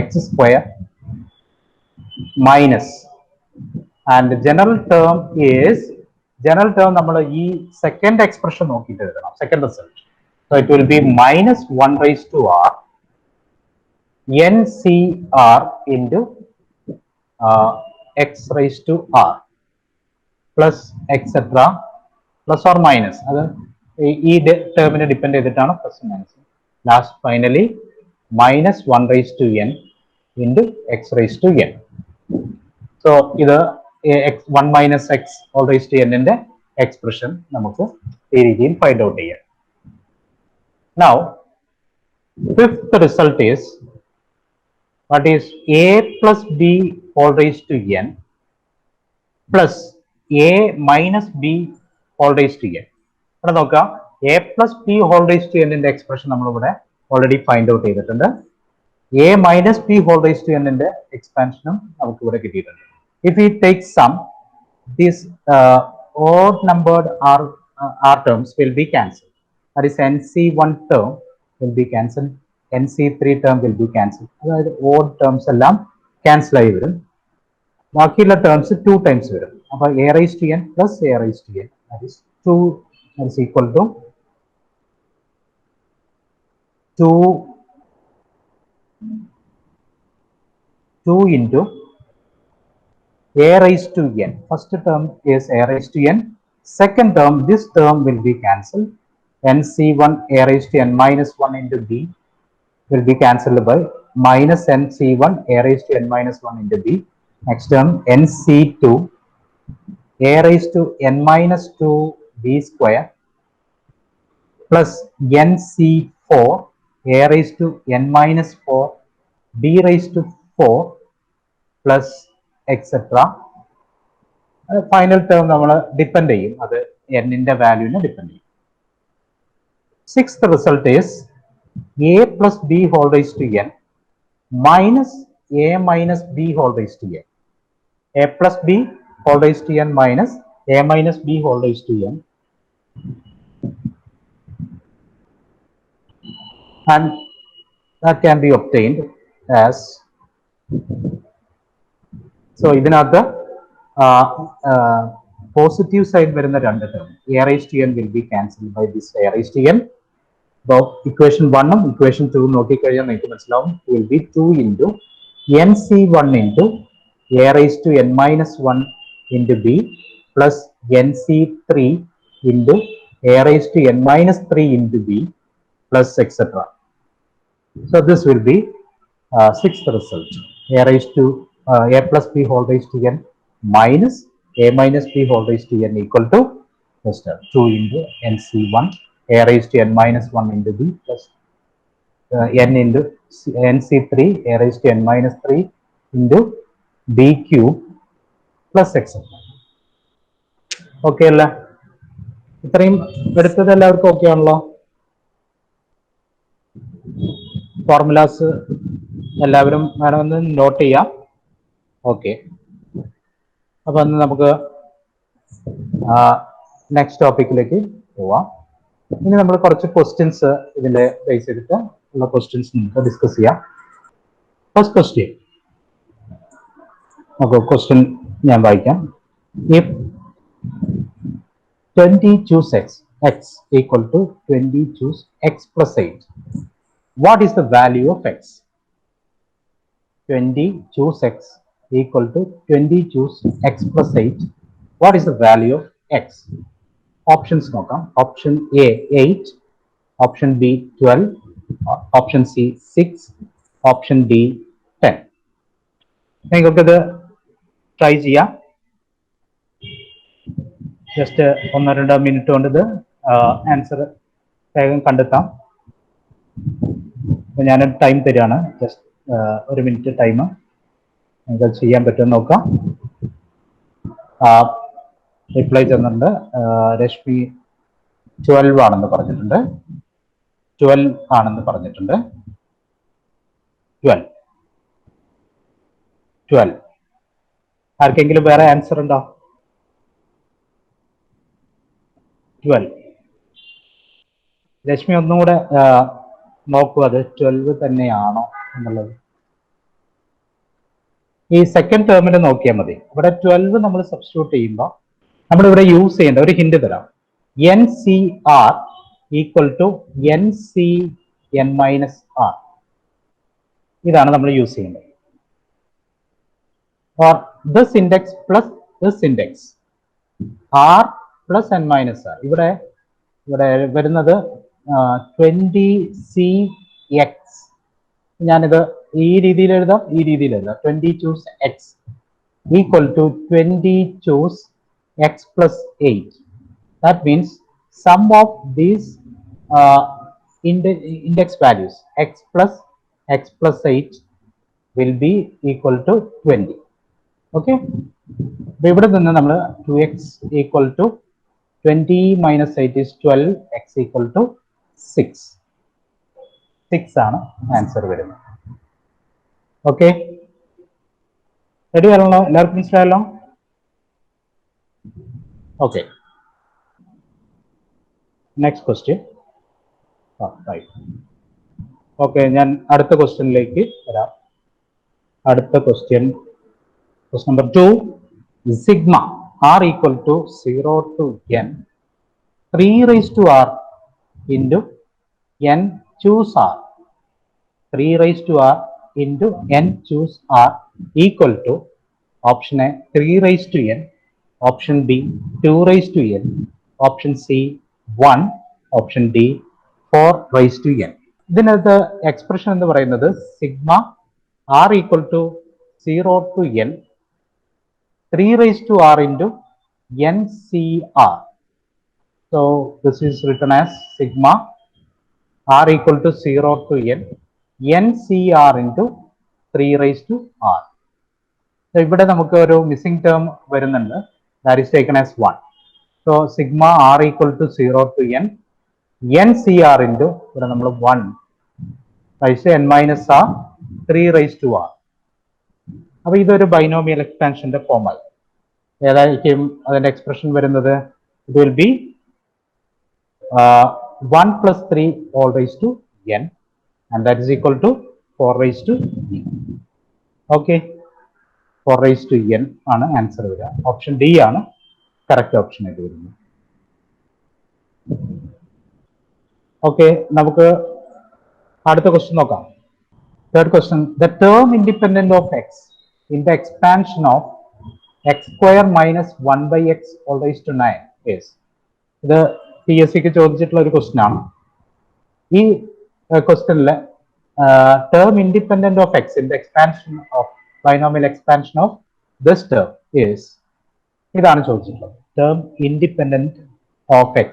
x square minus, and general term is, general term നമ്മൾ ഈ second expression നോക്കിയിട്ട് എഴുതണം, second result. So it will be minus 1 raised to r ncr into x raised to r plus etc. plus or minus, അത് ഈ ടേമിനെ depend ചെയ്തിട്ടാണ് plus minus. Last finally minus 1 raised to n into x raised to n. So ഇത് 1 minus x all raised to n ന്റെ expression നമുക്ക് ഈ രീതിയിൽ find out ചെയ്യാം. Now fifth result is what is a plus b all raised to n plus a minus b all raised to n. ഇവിടെ നോക്കാം, a plus b all raised to n ന്റെ expression നമ്മളിവിടെ already find out ചെയ്തിട്ടുണ്ട്. a minus b all raised to n ന്റെ എക്സ്പാൻഷനും നമുക്ക് ഇവിടെ കിട്ടിയിട്ടുണ്ട്. If we take sum, these odd numbered r terms will be cancelled. That is nc1 term will be cancelled, nc3 term will be cancelled. അതായത് odd terms എല്ലാം cancel ആയി വരും. ബാക്കിയുള്ള terms 2 times വരും. അപ്പൊ a raised to n plus a raised to n, that is 2, that is equal to 2 into a raised to n. First term is a raised to n. Second term, this term will be cancelled. nc1 a raised to n minus 1 into b will be cancelled by minus nc1 a raised to n minus 1 into b. Next term nc2 a raised to n minus 2 b square plus nc4 a raised to n minus 4 b raised to 4 plus etc. Final term നമ്മൾ depend ചെയ്യും, അത് n ന്റെ വാല്യൂവിനെ depend ചെയ്യും. Sixth result is a plus b whole raised to n minus a minus b whole raised to n. A plus b whole raised to n minus a minus b whole raised to n. And that can be obtained as, so ഇതിനകത്ത് positive side വരുന്ന രണ്ട് term a raised to n will be cancelled by this a raised to n. അപ്പോൾ equation 1ഉം equation 2ഉം നോക്കിക്കഴിഞ്ഞാൽ നിങ്ങൾക്ക് മനസ്സിലാവും, will be 2 into nc1 into a raised to n minus 1 into b plus nc3 into a raised to n minus 3 into b plus etc. So this will be sixth result, a raised to a plus b whole raised to n minus a minus b whole raised to n equal to just 2 into nc1 a raised to n minus 1 into b plus n into nc3 a raised to n minus 3 into b cube plus etc. Okay അല്ല? ഇത്രയും എടുത്തത് എല്ലാവർക്കും okay ആണല്ലോ? Formulas എല്ലാവരും വേണമെന്ന് not ചെയ്യാം. Okay, അപ്പൊ അന്ന് നമുക്ക് നെക്സ്റ്റ് ടോപ്പിക്കിലേക്ക് പോവാം. ഇനി നമ്മൾ കുറച്ച് ക്വസ്റ്റ്യൻസ് ഇതിന്റെ ബേസ് ചെയ്തിട്ട് ഉള്ള ക്വസ്റ്റ്യൻസ് നമുക്ക് ഡിസ്കസ് ചെയ്യാം. ഫസ്റ്റ് ക്വസ്റ്റ്യൻ, നമുക്ക് ക്വസ്റ്റ്യൻ ഞാൻ വായിക്കാം. If 20 choose x equal to 20 choose x plus 8, what is the value of x? 20 choose x equal to 20 choose x plus 8, what is the value of x? Options നോക്കാം. Option A 8, Option B 12, Option C 6, Option D 10. നിങ്ങൾക്കിത് try ചെയ്യാം. Just 1-2 minute കൊണ്ട് ഇത് answer വേഗം കണ്ടെത്താം. ഞാൻ time തരികയാണ്, just 1 minute time നിങ്ങൾക്ക് ചെയ്യാൻ പറ്റുമെന്ന് നോക്കാം. റിപ്ലൈ തന്നിട്ടുണ്ട്. രശ്മി 12 ആണെന്ന് പറഞ്ഞിട്ടുണ്ട്. 12 ആണെന്ന് പറഞ്ഞിട്ടുണ്ട്. 12. ആർക്കെങ്കിലും വേറെ ആൻസർ ഉണ്ടോ? 12. രശ്മി ഒന്നുകൂടെ നോക്കൂ, അത് 12 തന്നെയാണോ എന്നുള്ളത്. ഈ സെക്കൻഡ് ടേമിൽ നോക്കിയാൽ മതി. ഇവിടെ 12 നമ്മൾ സബ്സ്റ്റിറ്റ്യൂട്ട് ചെയ്യുമ്പോൾ നമ്മളിവിടെ യൂസ് ചെയ്യേണ്ട ഒരു ഹിന്റ് തരാം. NCR equal to NCN minus R, ഇതാണ് നമ്മൾ യൂസ് ചെയ്യേണ്ടത്. Or this index plus this index R plus n minus R. ഇവിടെ വരുന്നത് 20CX. ഞാനിത് ഈ രീതിയിൽ എഴുതാം, ഈ രീതിയിൽ എഴുതാം. 20 choose x equal to 20 choose x plus 8. That means sum of these index values x plus 8 will be equal to 20. Okay, ഇവിടെ നിന്ന് നമ്മൾ 2x equal to 20 minus 8 is 12, x equal to 6. 6 ആണ് ആൻസർ വരുന്നത്. ഓക്കെ, റെഡി ആണല്ലോ? എല്ലാവർക്കും മനസ്സിലായല്ലോ? Okay, next question. Okay, ഞാൻ അടുത്ത ക്വസ്റ്റ്യനിലേക്ക് വരാം. അടുത്ത question number 2. Sigma r equal to 0 to n 3 raised to r into n choose r. 3 raised to r into n choose r equal to option A 3 raised to n, option B 2 raised to n, option C 1, option D 4 raised to n. ഇതിനകത്ത് expression എന്ന് പറയുന്നത് sigma r equal to 0 to n 3 raised to r into NCR. So this is written as sigma r equal to 0 to n NCR into 3 raised to r. So ഇവിടെ നമുക്ക് ഒരു missing term വരുന്നുണ്ട്, that is taken as 1. So sigma r equal to 0 to n NCR into ഇവിടെ നമ്മൾ 1 raised to n minus r 3 raised to r. അപ്പൊ ഇതൊരു binomial എക്സ്പാൻഷന്റെ ഫോമായി. ഏതായിരിക്കും അതിന്റെ എക്സ്പ്രഷൻ വരുന്നത്? It will be 1 plus 3 all raised to n and that is equal to 4 raised to n. Okay, 4 raised to n ആണ് answer വരിക. Option D ആണ് correct option ആയിട്ട് വരുന്നത്. ഓക്കെ, നമുക്ക് അടുത്ത ക്വസ്റ്റ്യൻ നോക്കാം. Third question. The term independent of x in the expansion of x square minus 1 by x all raised to 9 is. ഇത് PSCക്ക് ചോദിച്ചിട്ടുള്ള ഒരു ക്വസ്റ്റ്യൻ ആണ്. ഈ ക്വസ്റ്റ്യനിലെ term independent of x in the expansion of binomial expansion of this term is, ഇതാണ് ചോദിച്ചിട്ടുള്ളത്. term independent of x,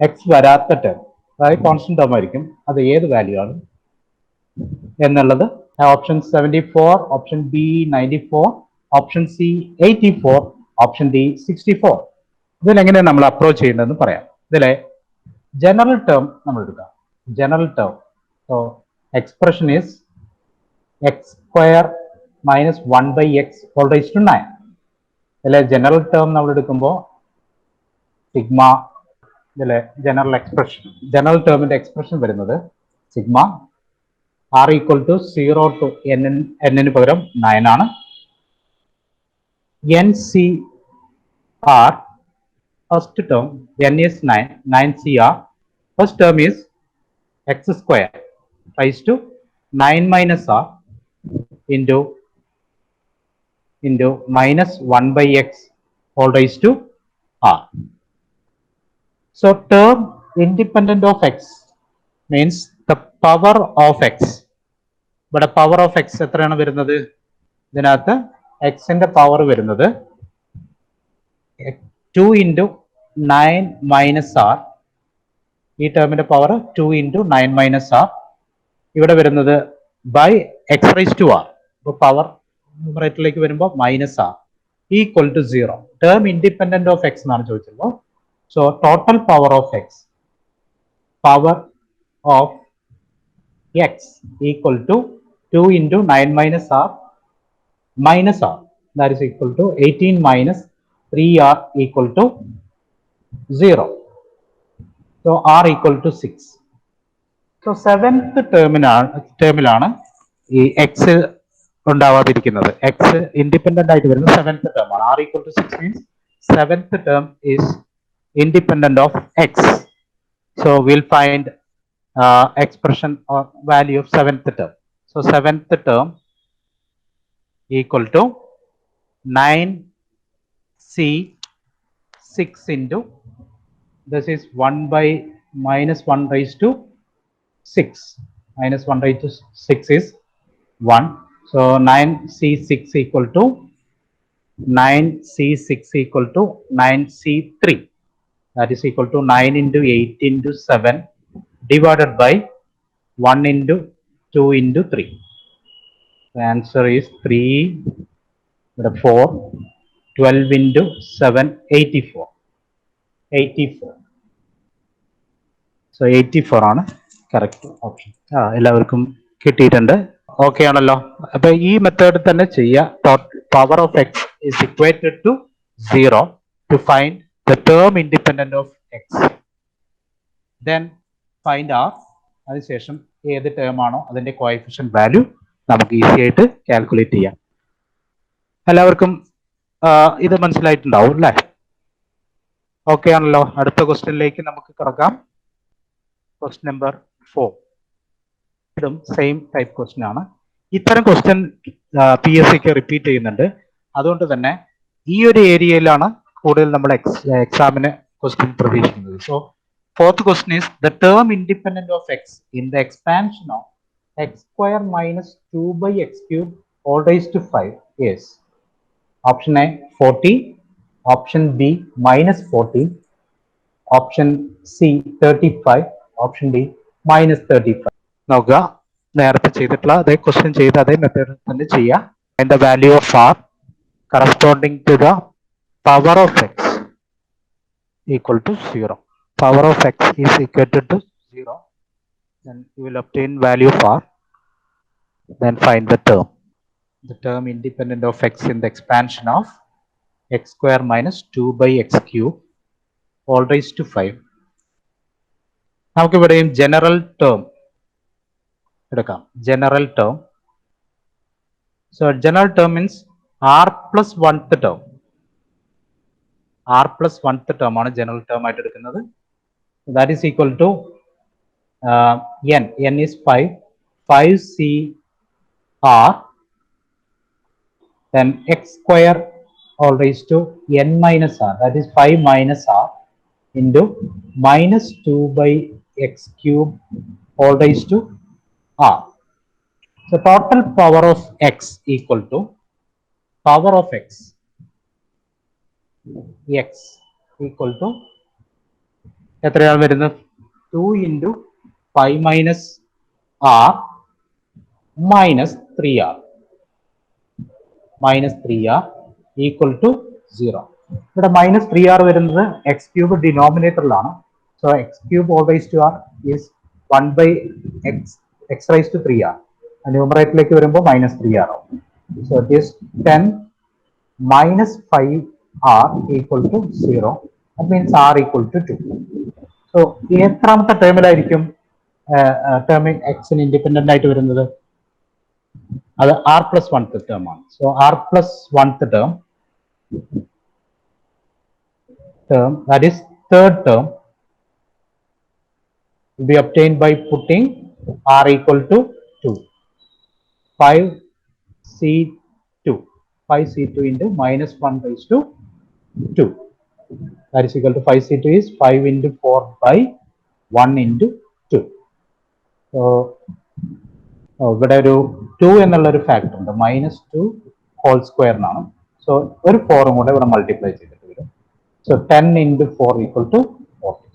x വരാത്ത ടേം, അതായത് കോൺസ്റ്റന്റ് ടേം ആയിരിക്കും, അത് ഏത് വാല്യൂ ആണ് എന്നുള്ളത് option 74, option B 94, option C 84, option D 64. ഇതിലെങ്ങനെയാണ് നമ്മൾ അപ്രോച്ച് ചെയ്യേണ്ടതെന്ന് പറയാം. ഇതിലെ ജനറൽ ടേം നമ്മൾ എടുക്കാം. General term, so expression is X square minus 1/x whole raise to 9. ഇതിലെ ജനറൽ ടേം നമ്മൾ എടുക്കുമ്പോൾ സിഗ്മ, ഇതിലെ ജനറൽ എക്സ്പ്രഷൻ, ജനറൽ ടേമിന്റെ എക്സ്പ്രഷൻ വരുന്നത് sigma r equal to 0 to n, n പകരം 9 ആണ്. NCR, first term, n is 9, 9CR, first term is x square raised to 9 minus r into minus 1/x whole raised to r. So term independent of x means the power of x. ഇവിടെ power of X എത്രയാണ് വരുന്നത്? ഇതിനകത്ത് എക്സിന്റെ power വരുന്നത് 2 into 9 minus r. ഈ ടേമിന്റെ power 2 into 9 minus r. ഇവിടെ വരുന്നത് by X raise to R. അപ്പോൾ പവർ ന്യൂമറേറ്ററിലേക്ക് വരുമ്പോൾ minus R equal to 0. Term independent of X എന്നാണ് ചോദിച്ചത്. So total power of X, power of x equal to 2 into 9 minus r minus r, that is equal to 18 minus 3r equal to 0. So r equal to 6. So seventh terminal ഈ x ഉണ്ടാവാതിരിക്കുന്നത്. x independent ആയിട്ട് വരുന്നത് seventh term ആണ്. r equal to 6 means seventh term is independent of x. So we'll find expression or value of seventh term. So seventh term equal to 9c6 into, this is 1 by minus 1 raised to 6. Minus 1 raised to 6 is 1. So 9c6 equal to 9c3. That is equal to 9 into 8 into 7 divided by 1 into 2 into 3. The answer is 3, 4, 12 into 7, 84. 84. So 84 ആണ് correct option. എല്ലാവർക്കും കിട്ടിയിട്ടുണ്ട്. Okay ആണല്ലോ. അപ്പൊ ഈ method തന്നെ ചെയ്യുക. Power of X is equated to 0 to find the term independent of x. Then find r. അതിനുശേഷം ഏത് ടേം ആണോ അതിന്റെ കോഎഫിഷ്യന്റ് വാല്യൂ നമുക്ക് ഈസി ആയിട്ട് കാൽക്കുലേറ്റ് ചെയ്യാം. എല്ലാവർക്കും ഇത് മനസ്സിലായിട്ടുണ്ടാവും അല്ലേ? ഓക്കെ ആണല്ലോ. അടുത്ത ക്വസ്റ്റ്യനിലേക്ക് നമുക്ക് കിടക്കാം. Question number 4. ഇതും സെയിം ടൈപ്പ് ക്വസ്റ്റ്യൻ ആണ്. ഇത്തരം ക്വസ്റ്റ്യൻ PSCക്ക് റിപ്പീറ്റ് ചെയ്യുന്നുണ്ട്. അതുകൊണ്ട് തന്നെ ഈ ഒരു ഏരിയയിലാണ് കൂടുതൽ നമ്മൾ എക്സാമിന് ക്വസ്റ്റ്യൻ പ്രതീക്ഷിക്കുന്നത്. So fourth question is the term independent of X in the expansion of X square minus 2/x cube whole raise to 5 is option A 40, option B -14, option C 35, option D -35. നോക്കുക, നേരത്തെ ചെയ്തിട്ടുള്ള അതേ question ചെയ്ത് അതേ method തന്നെ ചെയ്യുക. And the value of R corresponding to the power of x equal to 0. Power of x is equated to 0. Then you will obtain value of r. Then find the term. The term independent of x in the expansion of x square minus 2/x cube all raised to 5. നമുക്ക് ഇവിടെയും general term എടുക്കാം. General term. So general term means r plus 1th term. r plus 1th term ആണ് general term ആയിട്ട് എടുക്കുന്നത്. That is equal to n. n is 5. 5cr. Then x square all raised to n minus r. That is 5 minus r into minus 2 by x cube all raised to r. So total power of x equal to power of x equal to എത്രയാണ് വരുന്നത് 2 into 5 minus r minus 3r equal to 0. ഇവിടെ minus 3r വരുന്നത് X cube ഡിനോമിനേറ്ററിലാണ്. So X cube whole raise to R is 1 by x raise to 3r. ന്യൂമറേറ്ററിലേക്ക് വരുമ്പോൾ minus 3r ആവും. So it is 10 minus 5r equal to 0. That means r equal to 2. സോ എത്രാമത്തെ ടേമിലായിരിക്കും ടേമിംഗ് എക്സിന് ഇൻഡിപെൻഡന്റ് ആയിട്ട് വരുന്നത്? അത് ആർ പ്ലസ് വൺത്ത് ടേം ആണ്. So R plus oneth term that is third term will be obtained by putting r equal to 2. 5c2 into minus 1 raised to 2. That is equal to 5c2 is 5 into 4 by 1 into 2. So ഇവിടെ ഒരു 2 എന്നുള്ള ഒരു factor ഉണ്ട്. Minus 2 whole സ്ക്വയറിനാണ്. So ഒരു 4 കൂടെ ഇവിടെ multiply ചെയ്തിട്ട് വരും. So 10 into 4 equal to 40.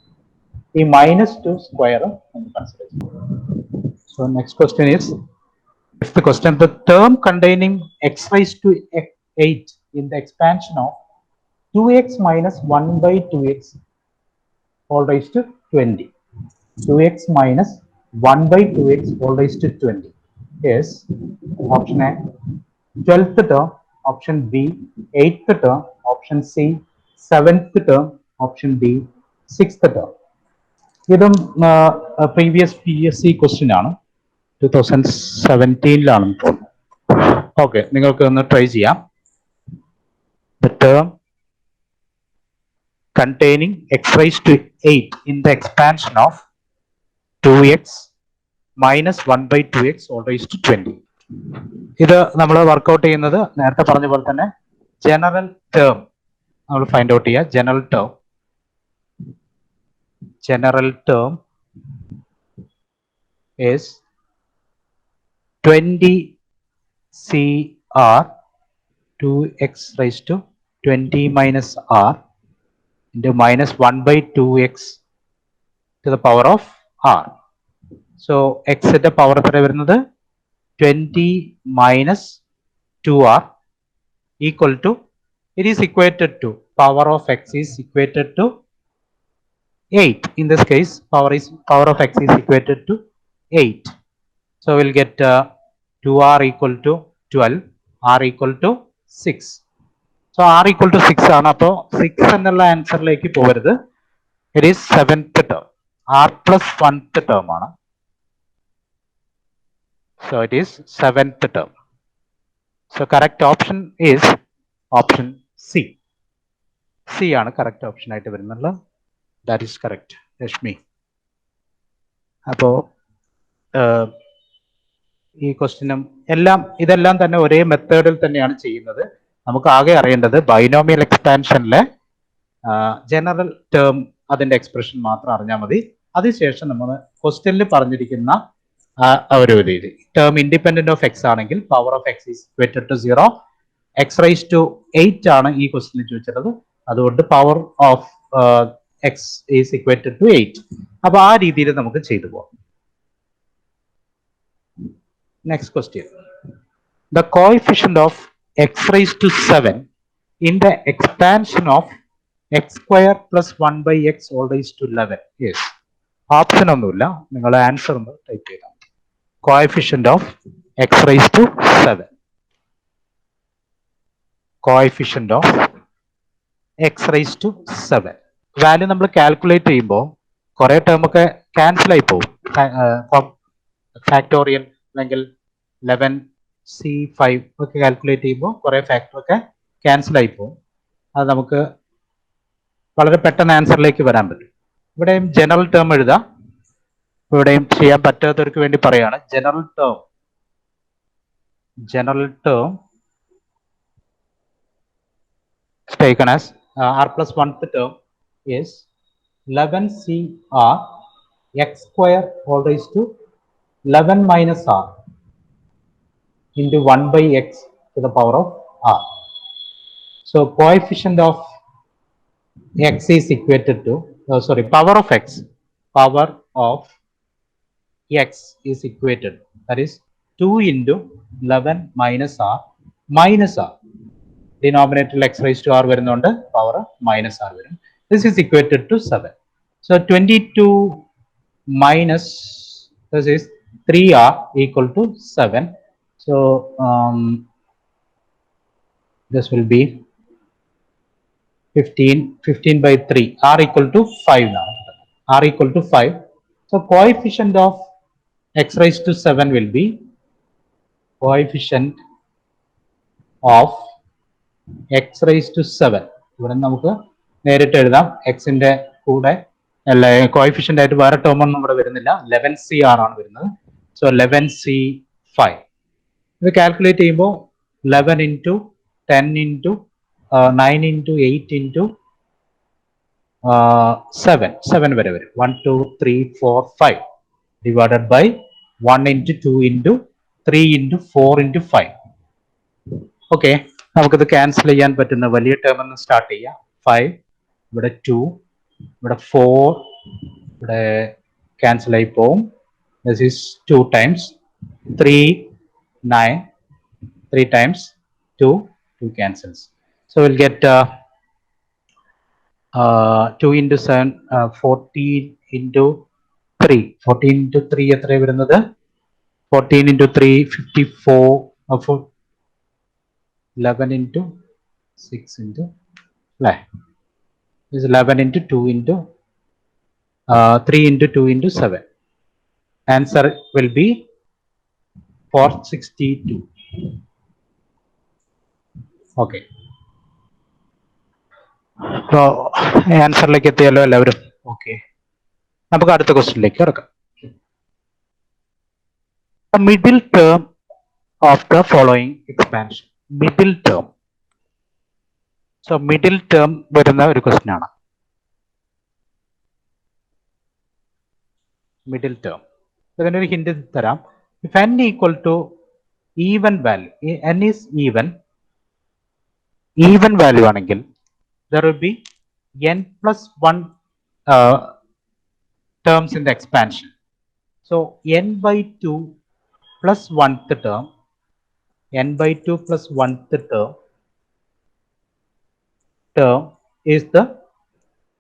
ഈ മൈനസ് 2 സ്ക്വയർ നമുക്ക് കൺസിഡർ ചെയ്യാം. So next question is the question, the term containing x raised to 8 in the expansion of 2x minus 1 by 2x all raised to 20. 2x minus 1 by 2x all raised to 20 is option A 12th term, option B 8th term, option C 7th term, option D 6th term. ഇതും previous PSC question ആണ്. 2017 okay, നിങ്ങൾക്ക് ഒന്ന് try ചെയ്യാം. The term containing x raised to 8 in the expansion of 2x minus 1 by 2x all raised to 20. ഇത് നമ്മൾ workout ചെയ്യുന്നത് നേരത്തെ പറഞ്ഞ പോലെ തന്നെ ജനറൽ ടേം നമ്മൾ ഫൈൻഡ് ഔട്ട് ചെയ്യുക. General term is 20cr 2x raised to 20 minus r into minus 1 by 2x to the power of r. So x ന്റെ പവർ എത്ര വരുന്നത് 20 minus 2r equal to, it is equated to, power of x is equated to 8. In this case, power of x is equated to 8. So we'll get 2r equal to 12, r equal to 6. So r equal to 6 ആണ്. അപ്പോൾ 6 എന്നുള്ള ആൻസറിലേക്ക് പോകരുത്. It is 7th term. r plus 1th term ആണ്. So it is 7th term. So correct option is option C. C ആണ് correct option ആയിട്ട് വരുന്നത്. That is correct, Rashmi. അപ്പോൾ ഈ ക്വസ്റ്റ്യനും ഇതെല്ലാം തന്നെ ഒരേ മെത്തേഡിൽ തന്നെയാണ് ചെയ്യുന്നത്. നമുക്ക് ആകെ അറിയേണ്ടത് ബൈനോമിയൽ എക്സ്പാൻഷനിലെ ജനറൽ ടേം അതിന്റെ എക്സ്പ്രഷൻ മാത്രം അറിഞ്ഞാൽ മതി. അതിനുശേഷം നമ്മൾ ക്വസ്റ്റ്യനിൽ പറഞ്ഞിരിക്കുന്ന ഒരു രീതി, ടേം ഇൻഡിപെൻഡന്റ് ഓഫ് എക്സ് ആണെങ്കിൽ power of X is equated to 0. X raise to 8 ആണ് ഈ ക്വസ്റ്റ്യനിൽ ചോദിച്ചിട്ടുള്ളത്. അതുകൊണ്ട് power of X is equated to 8. അപ്പൊ ആ രീതിയിൽ നമുക്ക് ചെയ്തു പോകാം. Next question. The coefficient of x raised to 7 in the expansion of x square plus 1 by x all raised to 11 is. Option ഒന്നുമില്ല, നിങ്ങളുടെ ആൻസർ ഒന്ന് ടൈപ്പ് ചെയ്താൽ. Coefficient of x raised to 7. Coefficient of x raised to 7. Value നമ്മൾ calculate ചെയ്യുമ്പോൾ കുറെ term ഒക്കെ cancel ആയി പോകും. ഫാക്ടോറിയൽ അല്ലെങ്കിൽ 11c5 ഒക്കെ കാൽക്കുലേറ്റ് ചെയ്യുമ്പോൾ കുറെ ഫാക്ടർ ഒക്കെ ക്യാൻസൽ ആയി പോകും. അത് നമുക്ക് വളരെ പെട്ടെന്ന് ആൻസറിലേക്ക് വരാൻ പറ്റും. ഇവിടെയും ജനറൽ ടേം എഴുതാം. ഇവിടെയും ചെയ്യാൻ പറ്റാത്തവർക്ക് വേണ്ടി പറയാണ്. General term taken as r plus 1th term is 11CR x square all raised to 11 minus r into 1 by x to the power of r. So coefficient of x is equated to, power of x is equated, that is 2 into 11 minus r minus r. Denominator x raised to r വരുന്നുണ്ട്, power minus r വരും. This is equated to 7. So 22 minus, this is 3r equal to 7. So this will be 15 by 3, r equal to 5 now, r equal to 5. So coefficient of x raised to 7 will be coefficient of x raised to 7. ഇവിടെ നമുക്ക് നേരിട്ട് എഴുതാം, എക്സിന്റെ കൂടെ coefficient ആയിട്ട് വേറെ term ഒന്നും ഇവിടെ വരുന്നില്ല, 11CR ആണ് വരുന്നത്. സോ 11C5 ഇത് കാൽക്കുലേറ്റ് ചെയ്യുമ്പോൾ 11 into 10 into 9 into 8 into 7 വരെ വരും. 1 2 3 4 5 divided by 1 into 2 into 3 into 4 into 5. Okay, നമുക്കിത് ക്യാൻസൽ ചെയ്യാൻ പറ്റുന്ന വലിയ ടേം ഒന്ന് സ്റ്റാർട്ട് ചെയ്യാം. 5, ഇവിടെ 2, ഇവിടെ 4, ഇവിടെ ക്യാൻസൽ ആയി പോവും. This is 2 times 3 9, 3 times 2 cancels. So we'll get 2 into 7 14 into 3 എത്ര വരുന്നത്? 14 into 3 54 11 into 6 into is 11 into 2 into 3 into 2 into 7. Answer will be 462. Okay. So ആൻസറിലേക്ക് എത്തിയല്ലോ എല്ലാവരും? ഓക്കെ, നമുക്ക് അടുത്ത ക്വസ്റ്റ്യനിലേക്ക് കിടക്കാം. Middle term of the following expansion. Middle term, so middle term വരുന്ന ഒരു ക്വസ്റ്റ്യൻ ആണ്. മിഡിൽ ടേം ഇതിൻ്റെ ഒരു ഹിന്റ് തരാം. If n equal to even value, n is even value ആണെങ്കിൽ there will be n plus 1 terms in the expansion. So n by 2 plus 1th term, n by 2 plus 1th term is the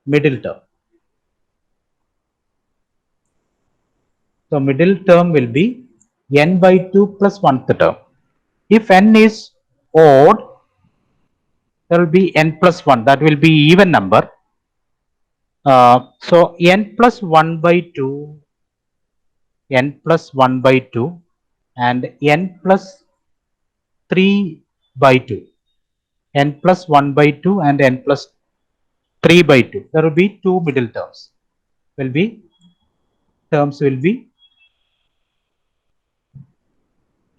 middle term. So middle term will be n by 2 plus 1th term. If n is odd, there will be n plus 1, that will be even number. So n plus 1 by 2, n plus 1 by 2 and n plus 3 by 2, n plus 1 by 2 and n plus 3 by 2. There will be two middle terms.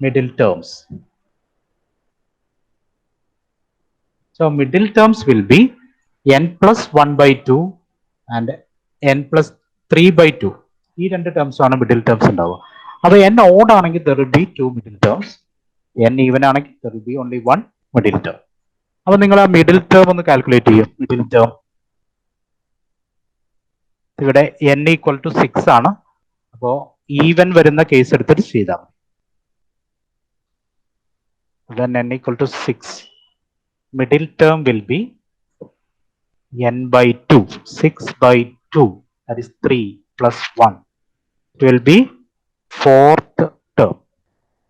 Middle terms. So middle terms will be n plus 1 by 2 and n plus 3 by 2. ഈ രണ്ട് terms ആണ് middle terms ഉണ്ടാവുക. അപ്പോൾ n odd ആണെങ്കിൽ there will be two middle terms. n even ആണെങ്കിൽ there will be only one middle term. അപ്പോൾ നിങ്ങൾ ആ മിഡിൽ ടേം ഒന്ന് കാൽക്കുലേറ്റ് ചെയ്യും. മിഡിൽ ടേം ഇവിടെ n ഈക്വൽ ടു 6 ആണ്. അപ്പോൾ ഈവൻ വരുന്ന കേസ് എടുത്തിട്ട് ചെയ്താൽ മതി. Then n equal to 6. Middle term will be n by 2. 6 by 2, that is 3 plus 1. It will be fourth term.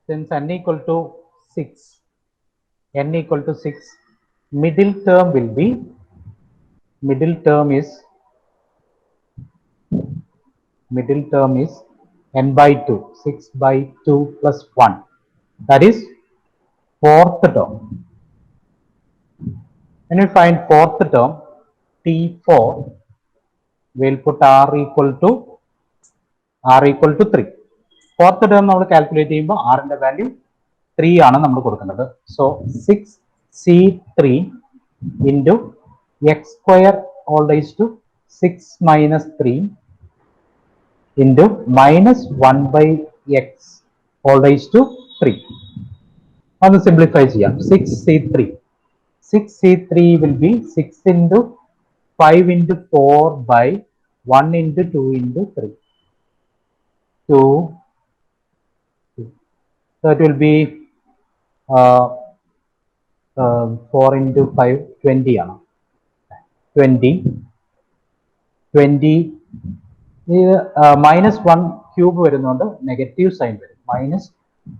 Since n equal to 6, middle term will be, n by 2. 6 by 2 plus 1. That is fourth term. When we find fourth term, T4, we'll put r equal to 3. Fourth term നമ്മൾ calculate ചെയ്യുമ്പോൾ r ന്റെ value 3 ആണ് നമ്മൾ കൊടുക്കുന്നത്. So 6C3 into x square all raised to 6 minus 3 into minus 1 by x all raised to 3. On the simplify ചെയ്യാം 6c3. 6c3 will be 6 into 5 into 4 by 1 into 2 into 3. 2. So it will be 4 into 5, 20 ആണ്. 20. 20. ഇത് minus 1 cube വരുന്നുണ്ട് negative sign വരും. minus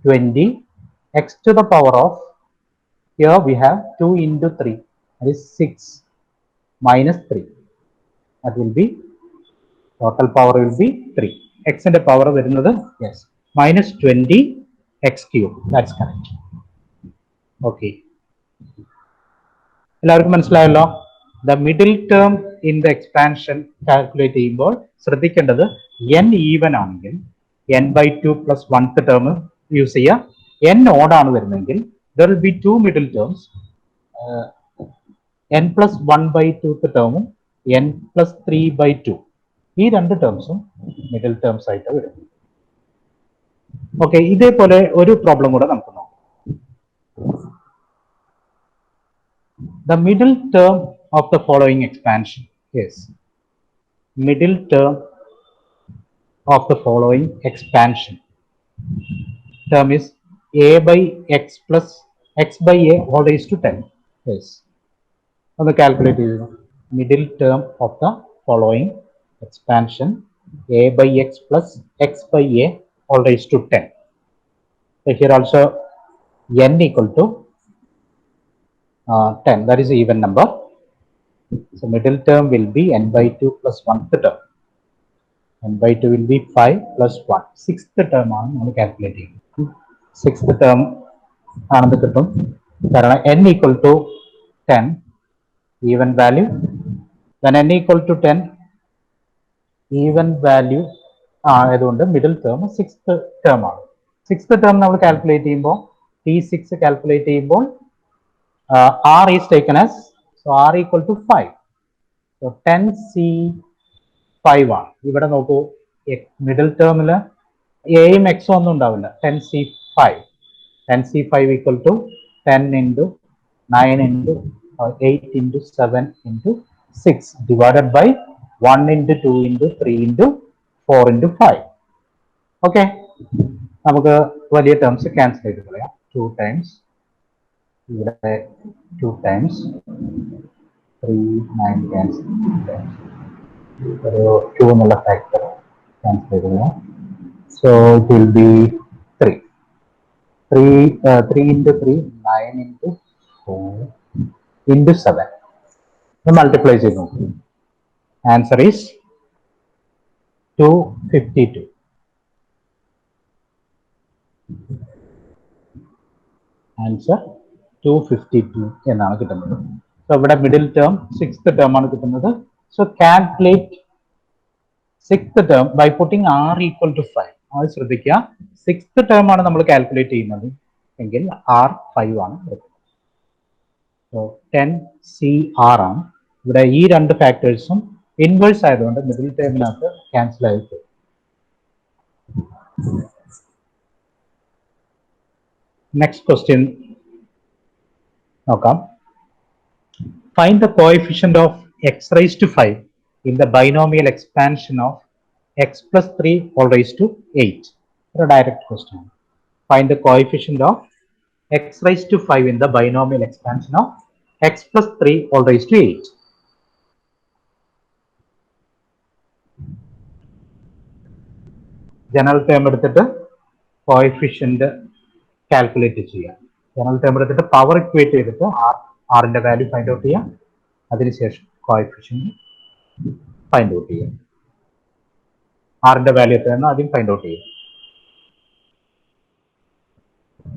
20 x to the power of, here we have 2 into 3, that is 6 minus 3. That will be, total power will be 3. X ന്റെ power വരുന്നത്, yes, minus 20 x cube. That's correct. Okay. എല്ലാവർക്കും മനസ്സിലായല്ലോ? The middle term in the expansion calculate ചെയ്യുമ്പോൾ ശ്രദ്ധിക്കേണ്ടത് n even ആണെങ്കിൽ n by 2 plus 1th term use ചെയ്യുക. n odd ആണ് വരുന്നെങ്കിൽ there will be two middle terms, n plus 1 by 2th term n plus 3 by 2. ഈ രണ്ട് ടേംസും middle terms ആയിട്ട് വരും. ഓക്കെ, ഇതേപോലെ ഒരു പ്രോബ്ലം കൂടെ നമുക്ക് നോക്കാം. The middle term of the following expansion is, middle term of the following expansion term is a by x plus x by a all raised to 10. Yes. On the calculator, middle term of the following expansion a by x plus x by a all raised to 10. So here also n equal to 10, that is even number. So middle term will be n by 2 plus 1th term. n by 2 will be 5 plus 1. 6th term ആണ് നമ്മൾ calculate ചെയ്യുന്നത്. 6th term ആണെന്ന് കിട്ടും. കാരണം n equal to 10, even value. Then n equal to 10, even value ആയതുകൊണ്ട് middle term 6th term ആണ്. 6th term നമ്മൾ calculate ചെയ്യുമ്പോൾ T6 കാൽക്കുലേറ്റ് ചെയ്യുമ്പോൾ R is taken as, so R equal to 5. So 10C5 ആണ്. ഇവിടെ നോക്കൂ, മിഡിൽ ടേമിൽ എയും എക്സും ഒന്നും ഉണ്ടാവില്ല. 10C5. 10C5 equal to 10 into 9 into 8 into 7 into 6 divided by 1 into 2 into 3 into 4 into 5. Okay, നമുക്ക് വലിയ ടേംസ് ക്യാൻസൽ ചെയ്ത് കളയാം. 2 times, ഇവിടെ 2 times, 3, 9 ക്യാൻസൽ, ഒരു 2 എന്നുള്ള ഫാക്ടർ ക്യാൻസൽ ചെയ്ത് കളയാം. So it will be 3. 3 into 3, 9 into 4 into 7. Multiply ചെയ്ത് നോക്കും. Answer is 252. ആൻസർ 252 എന്നാണ് കിട്ടുന്നത്. സോ ഇവിടെ മിഡിൽ ടേം 6th term ആണ് കിട്ടുന്നത്. So calculate 6th term by putting r equal to 5. അത് ശ്രദ്ധിക്കുക, 6th term ആണ് നമ്മൾ കാൽക്കുലേറ്റ് ചെയ്യുന്നത് എങ്കിൽ r 5 ആണ് കിട്ടുന്നത്. സോ 10CR ആണ്. ഇവിടെ ഈ രണ്ട് ഫാക്ടേഴ്സും ഇൻവേഴ്സ് ആയതുകൊണ്ട് മിഡിൽ ടേമിനകത്ത് ക്യാൻസൽ ആയിട്ട്. നെക്സ്റ്റ് ക്വസ്റ്റ്യൻ നോക്കാം. Find the coefficient of x raised to 5 in the binomial expansion of x plus 3 all raised to 8. A direct question. Find the coefficient of x raised to 5 in the binomial expansion of x plus 3 all raised to 8. General term എടുത്തിട്ട് coefficient calculate ചെയ്യാം. General term എടുത്തിട്ട് power equate ചെയ്തിട്ട് ആറിന്റെ value find out ചെയ്യാം. അതിനുശേഷം coefficient find out ചെയ്യാം. ആറിന്റെ value എത്രയാണ് ആദ്യം ഫൈൻഡ് ഔട്ട് ചെയ്യാം.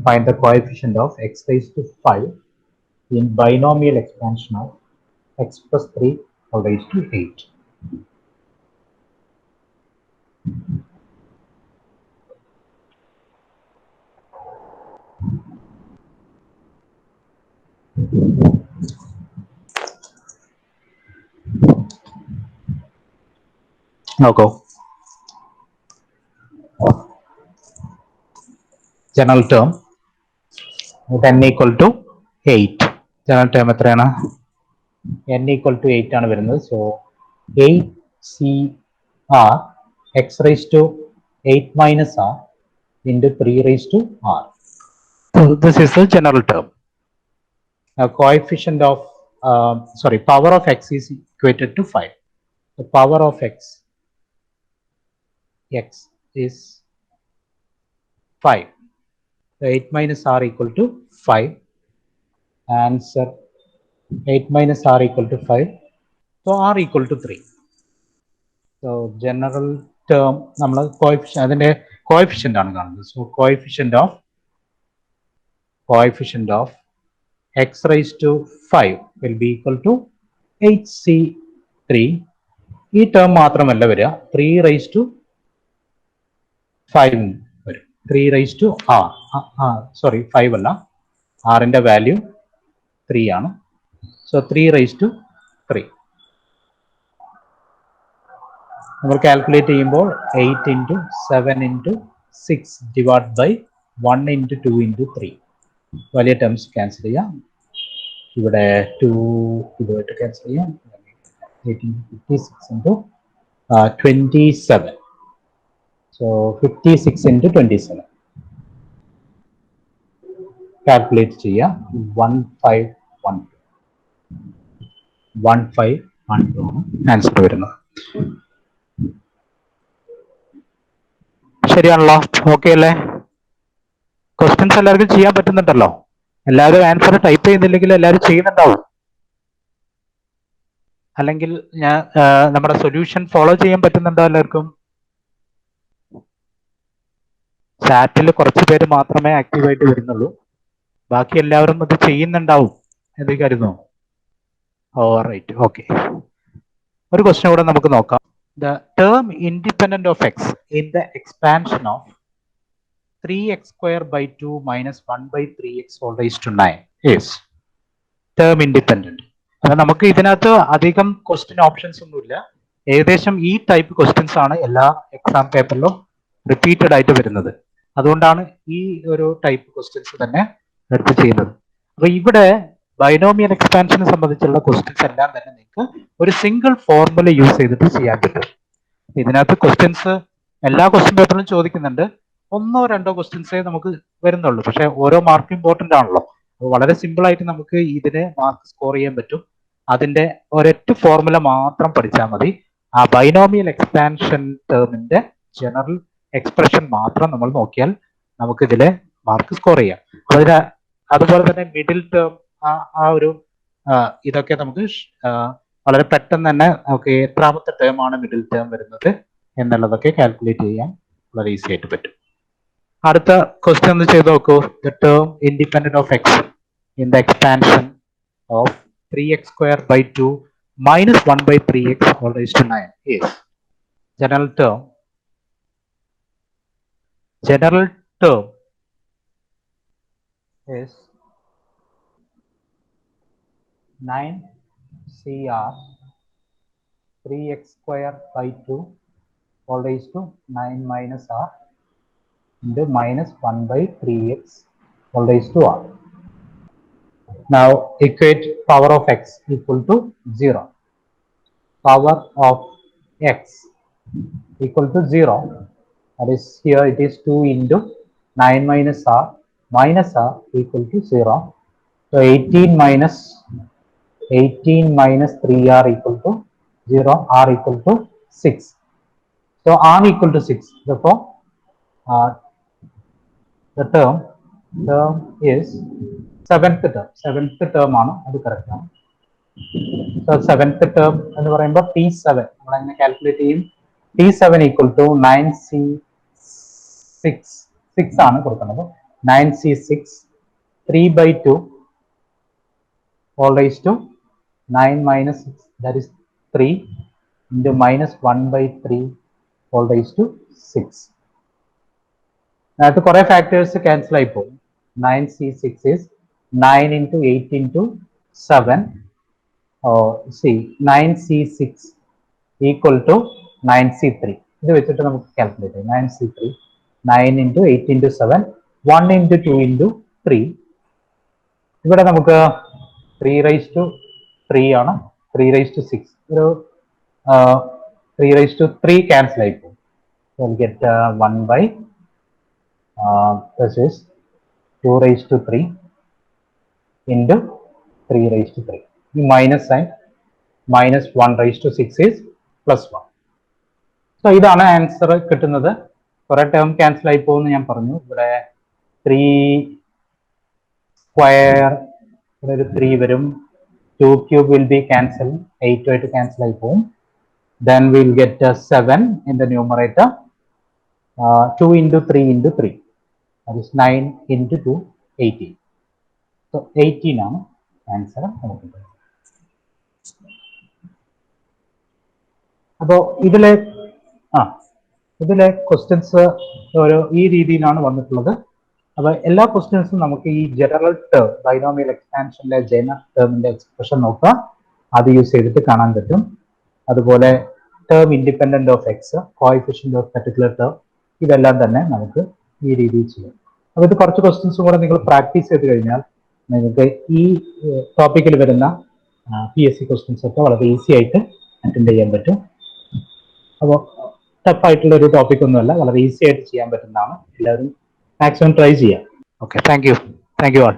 Find the coefficient of x raised to 5 in binomial expansion of x plus 3 all raised to 8. നോക്കൂ, general term n equal to 8. General term എത്രയാണ്? n equal to 8 ആണ് വരുന്നത്. So 8CR x raised to 8 minus r into 3 raised to r. So this is the general term. Coefficient of power of x is equated to 5. The power of x is 5. So 8 minus r equal to 5. Answer 8 minus r equal to 5. So r equal to 3. So general term നമ്മൾ coefficient ആണ് കാണുന്നത്. So coefficient of x raised to 5 will be equal to 8C3. ഈ term മാത്രമല്ല വരിക, 3 raised to 5 വരും. 3 raised to r. 5 അല്ല, rന്റെ value 3 ആണ്. So 3 raised to 3. നമ്മൾ കാൽക്കുലേറ്റ് ചെയ്യുമ്പോൾ 8 into 7 into 6 divided by 1 into 2 into 3. വലിയ ടേംസ് ക്യാൻസൽ ചെയ്യാം. ഇവിടെ 2 ഇതുമായിട്ട് ക്യാൻസൽ ചെയ്യാം. 56 into 27. So 56 into 27. കാൽക്കുലേറ്റ് ചെയ്യാം. 1512 ആണ് ആൻസർ വരുന്നത്. ശരിയാണല്ലോ? ഓക്കെ അല്ലേ? ക്വസ്റ്റ്യൻസ് എല്ലാവർക്കും ചെയ്യാൻ പറ്റുന്നുണ്ടല്ലോ? എല്ലാവരും ആൻസർ ടൈപ്പ് ചെയ്യുന്നില്ലെങ്കിൽ എല്ലാവരും ചെയ്യുന്നുണ്ടാവും. അല്ലെങ്കിൽ ഞാൻ നമ്മുടെ സൊല്യൂഷൻ ഫോളോ ചെയ്യാൻ പറ്റുന്നുണ്ടോ എല്ലാവർക്കും? ചാറ്റിൽ കുറച്ച് പേര് മാത്രമേ ആക്റ്റീവായിട്ട് വരുന്നുള്ളൂ. ബാക്കി എല്ലാവരും അത് ചെയ്യുന്നുണ്ടാവും എന്ന് കരുതുന്നു. Right, okay. ഒരു ക്വസ്റ്റ്യൻ കൂടെ നമുക്ക് നോക്കാം. The term independent of X in the expansion of 3x square by 2 minus 1 by 3x all raised to 9 is term independent. അപ്പൊ നമുക്ക് ഇതിനകത്ത് അധികം ക്വസ്റ്റ്യൻ ഓപ്ഷൻസ് ഒന്നുമില്ല. ഏകദേശം ഈ ടൈപ്പ് ക്വസ്റ്റ്യൻസ് ആണ് എല്ലാ എക്സാം പേപ്പറിലും റിപ്പീറ്റഡ് ആയിട്ട് വരുന്നത്. അതുകൊണ്ടാണ് ഈ ഒരു ടൈപ്പ് ക്വസ്റ്റ്യൻസ് തന്നെ എടുത്ത് ചെയ്യുന്നത്. അപ്പൊ ഇവിടെ ബൈനോമിയൽ എക്സ്പാൻഷനെ സംബന്ധിച്ചുള്ള ക്വസ്റ്റ്യൻസ് എല്ലാം തന്നെ നിങ്ങൾക്ക് ഒരു സിംഗിൾ ഫോർമുല യൂസ് ചെയ്തിട്ട് ചെയ്യാൻ പറ്റും. ഇതിനകത്ത് ക്വസ്റ്റ്യൻസ് എല്ലാ ക്വസ്റ്റ്യൻ പേപ്പറിലും ചോദിക്കുന്നുണ്ട്. 1-2 ക്വസ്റ്റ്യൻസേ നമുക്ക് വരുന്നുള്ളൂ. പക്ഷെ ഓരോ മാർക്ക് ഇമ്പോർട്ടന്റ് ആണല്ലോ. വളരെ സിമ്പിൾ ആയിട്ട് നമുക്ക് ഇതിന് മാർക്ക് സ്കോർ ചെയ്യാൻ പറ്റും. അതിന്റെ ഒരൊറ്റ ഫോർമുല മാത്രം പഠിച്ചാൽ മതി. ആ ബൈനോമിയൽ എക്സ്പാൻഷൻ ടേമിന്റെ ജനറൽ എക്സ്പ്രഷൻ മാത്രം നമ്മൾ നോക്കിയാൽ നമുക്ക് ഇതിലെ മാർക്ക് സ്കോർ ചെയ്യാം. അതുപോലെ തന്നെ മിഡിൽ ടേം ആ ഒരു ഇതൊക്കെ നമുക്ക് വളരെ പെട്ടെന്ന് തന്നെ നമുക്ക് എത്രാമത്തെ ടേം ആണ് മിഡിൽ ടേം വരുന്നത് എന്നുള്ളതൊക്കെ കാൽക്കുലേറ്റ് ചെയ്യാൻ വളരെ ഈസി ആയിട്ട് പറ്റും. അടുത്ത ക്വസ്റ്റ്യൻ ഒന്ന് ചെയ്ത് നോക്കൂ. The term independent of X in the expansion of 3x square by 2 minus 1 by 3x all raised to 9 is general term is 9CR 3x square by 2 all raised to 9 minus r into minus 1 by 3x all raised to r. Now equate power of x equal to 0. Power of x equal to 0. That is, here it is 2 into 9 minus r equal to 0. So 18 minus 3r equal to 0. R equal to 6. So r equal to 6. Therefore, the term is seventh term ആണ്. അത് correct ആണ്. So seventh term എന്ന് പറയുമ്പോൾ T7 നമ്മൾ എങ്ങനെ calculate ചെയ്യും? T7 equal to 9C6 ആണ് കൊടുക്കുന്നത്. 9C6 3/2 all raised to 9 minus 6, that is 3 into minus 1/3 all raised to 6. അതിനകത്ത് കുറെ ഫാക്ടേഴ്സ് ക്യാൻസൽ ആയി പോകും. 9C6 is 9 into 8 into 7. See, 9C6 equal to 9C3. ഇത് വെച്ചിട്ട് നമുക്ക് കാൽക്കുലേറ്റ് ചെയ്യാം. 9C3 9 into 8 into 7 1 into 2 into 3. ഇവിടെ നമുക്ക് 3 raised to 3 ആണ്, 3 raised to 6 ഒരു 3 raised to 3 cancel ആയി പോകും. So we'll get 1 by this is 2 raised to 3 into 3 raised to 3. The minus sign, minus 1 raised to 6 is plus 1. So ഇതാണ് answer കിട്ടുന്നത്. കുറെ term cancel ആയി പോകുമെന്ന് ഞാൻ പറഞ്ഞു. ഇവിടെ 3 സ്ക്വയർ, ഇവിടെ ഒരു 3 വരും. 2 cube will be cancelled, 8 ആയിട്ട് ക്യാൻസൽ ആയി പോകും. Then we'll get 7 in the numerator. 2 into 3 into 3. That is 9 into 2, 18. So 18 ആണ് ആൻസർ. അപ്പോൾ ഇതിലെ ക്വസ്റ്റ്യൻസ് ഈ രീതിയിലാണ് വന്നിട്ടുള്ളത്. അപ്പോൾ എല്ലാ ക്വസ്റ്റ്യൻസും നമുക്ക് ഈ ജനറൽ ടേം ബൈനോമിയൽ എക്സ്പാൻഷനിലെ ജനറൽ ടേമിന്റെ എക്സ്പ്രഷൻ നോക്കുക, അത് യൂസ് ചെയ്തിട്ട് കാണാൻ പറ്റും. അതുപോലെ term independent of X, coefficient of particular term, ഇതെല്ലാം തന്നെ നമുക്ക് ഈ രീതിയിൽ ചെയ്യാം. അപ്പോൾ ഇത് കുറച്ച് ക്വസ്റ്റ്യൻസും കൂടെ നിങ്ങൾ പ്രാക്ടീസ് ചെയ്ത് കഴിഞ്ഞാൽ നിങ്ങൾക്ക് ഈ ടോപ്പിക്കിൽ വരുന്ന PSC ക്വസ്റ്റ്യൻസ് ഒക്കെ വളരെ ഈസി ആയിട്ട് അറ്റൻഡ് ചെയ്യാൻ പറ്റും. അപ്പോൾ ടഫ് ആയിട്ടുള്ള ഒരു ടോപ്പിക് ഒന്നുമല്ല, വളരെ ഈസി ആയിട്ട് ചെയ്യാൻ പറ്റുന്നതാണ്. എല്ലാവരും മാക്സിമം ട്രൈ ചെയ്യാം. Okay, thank you all.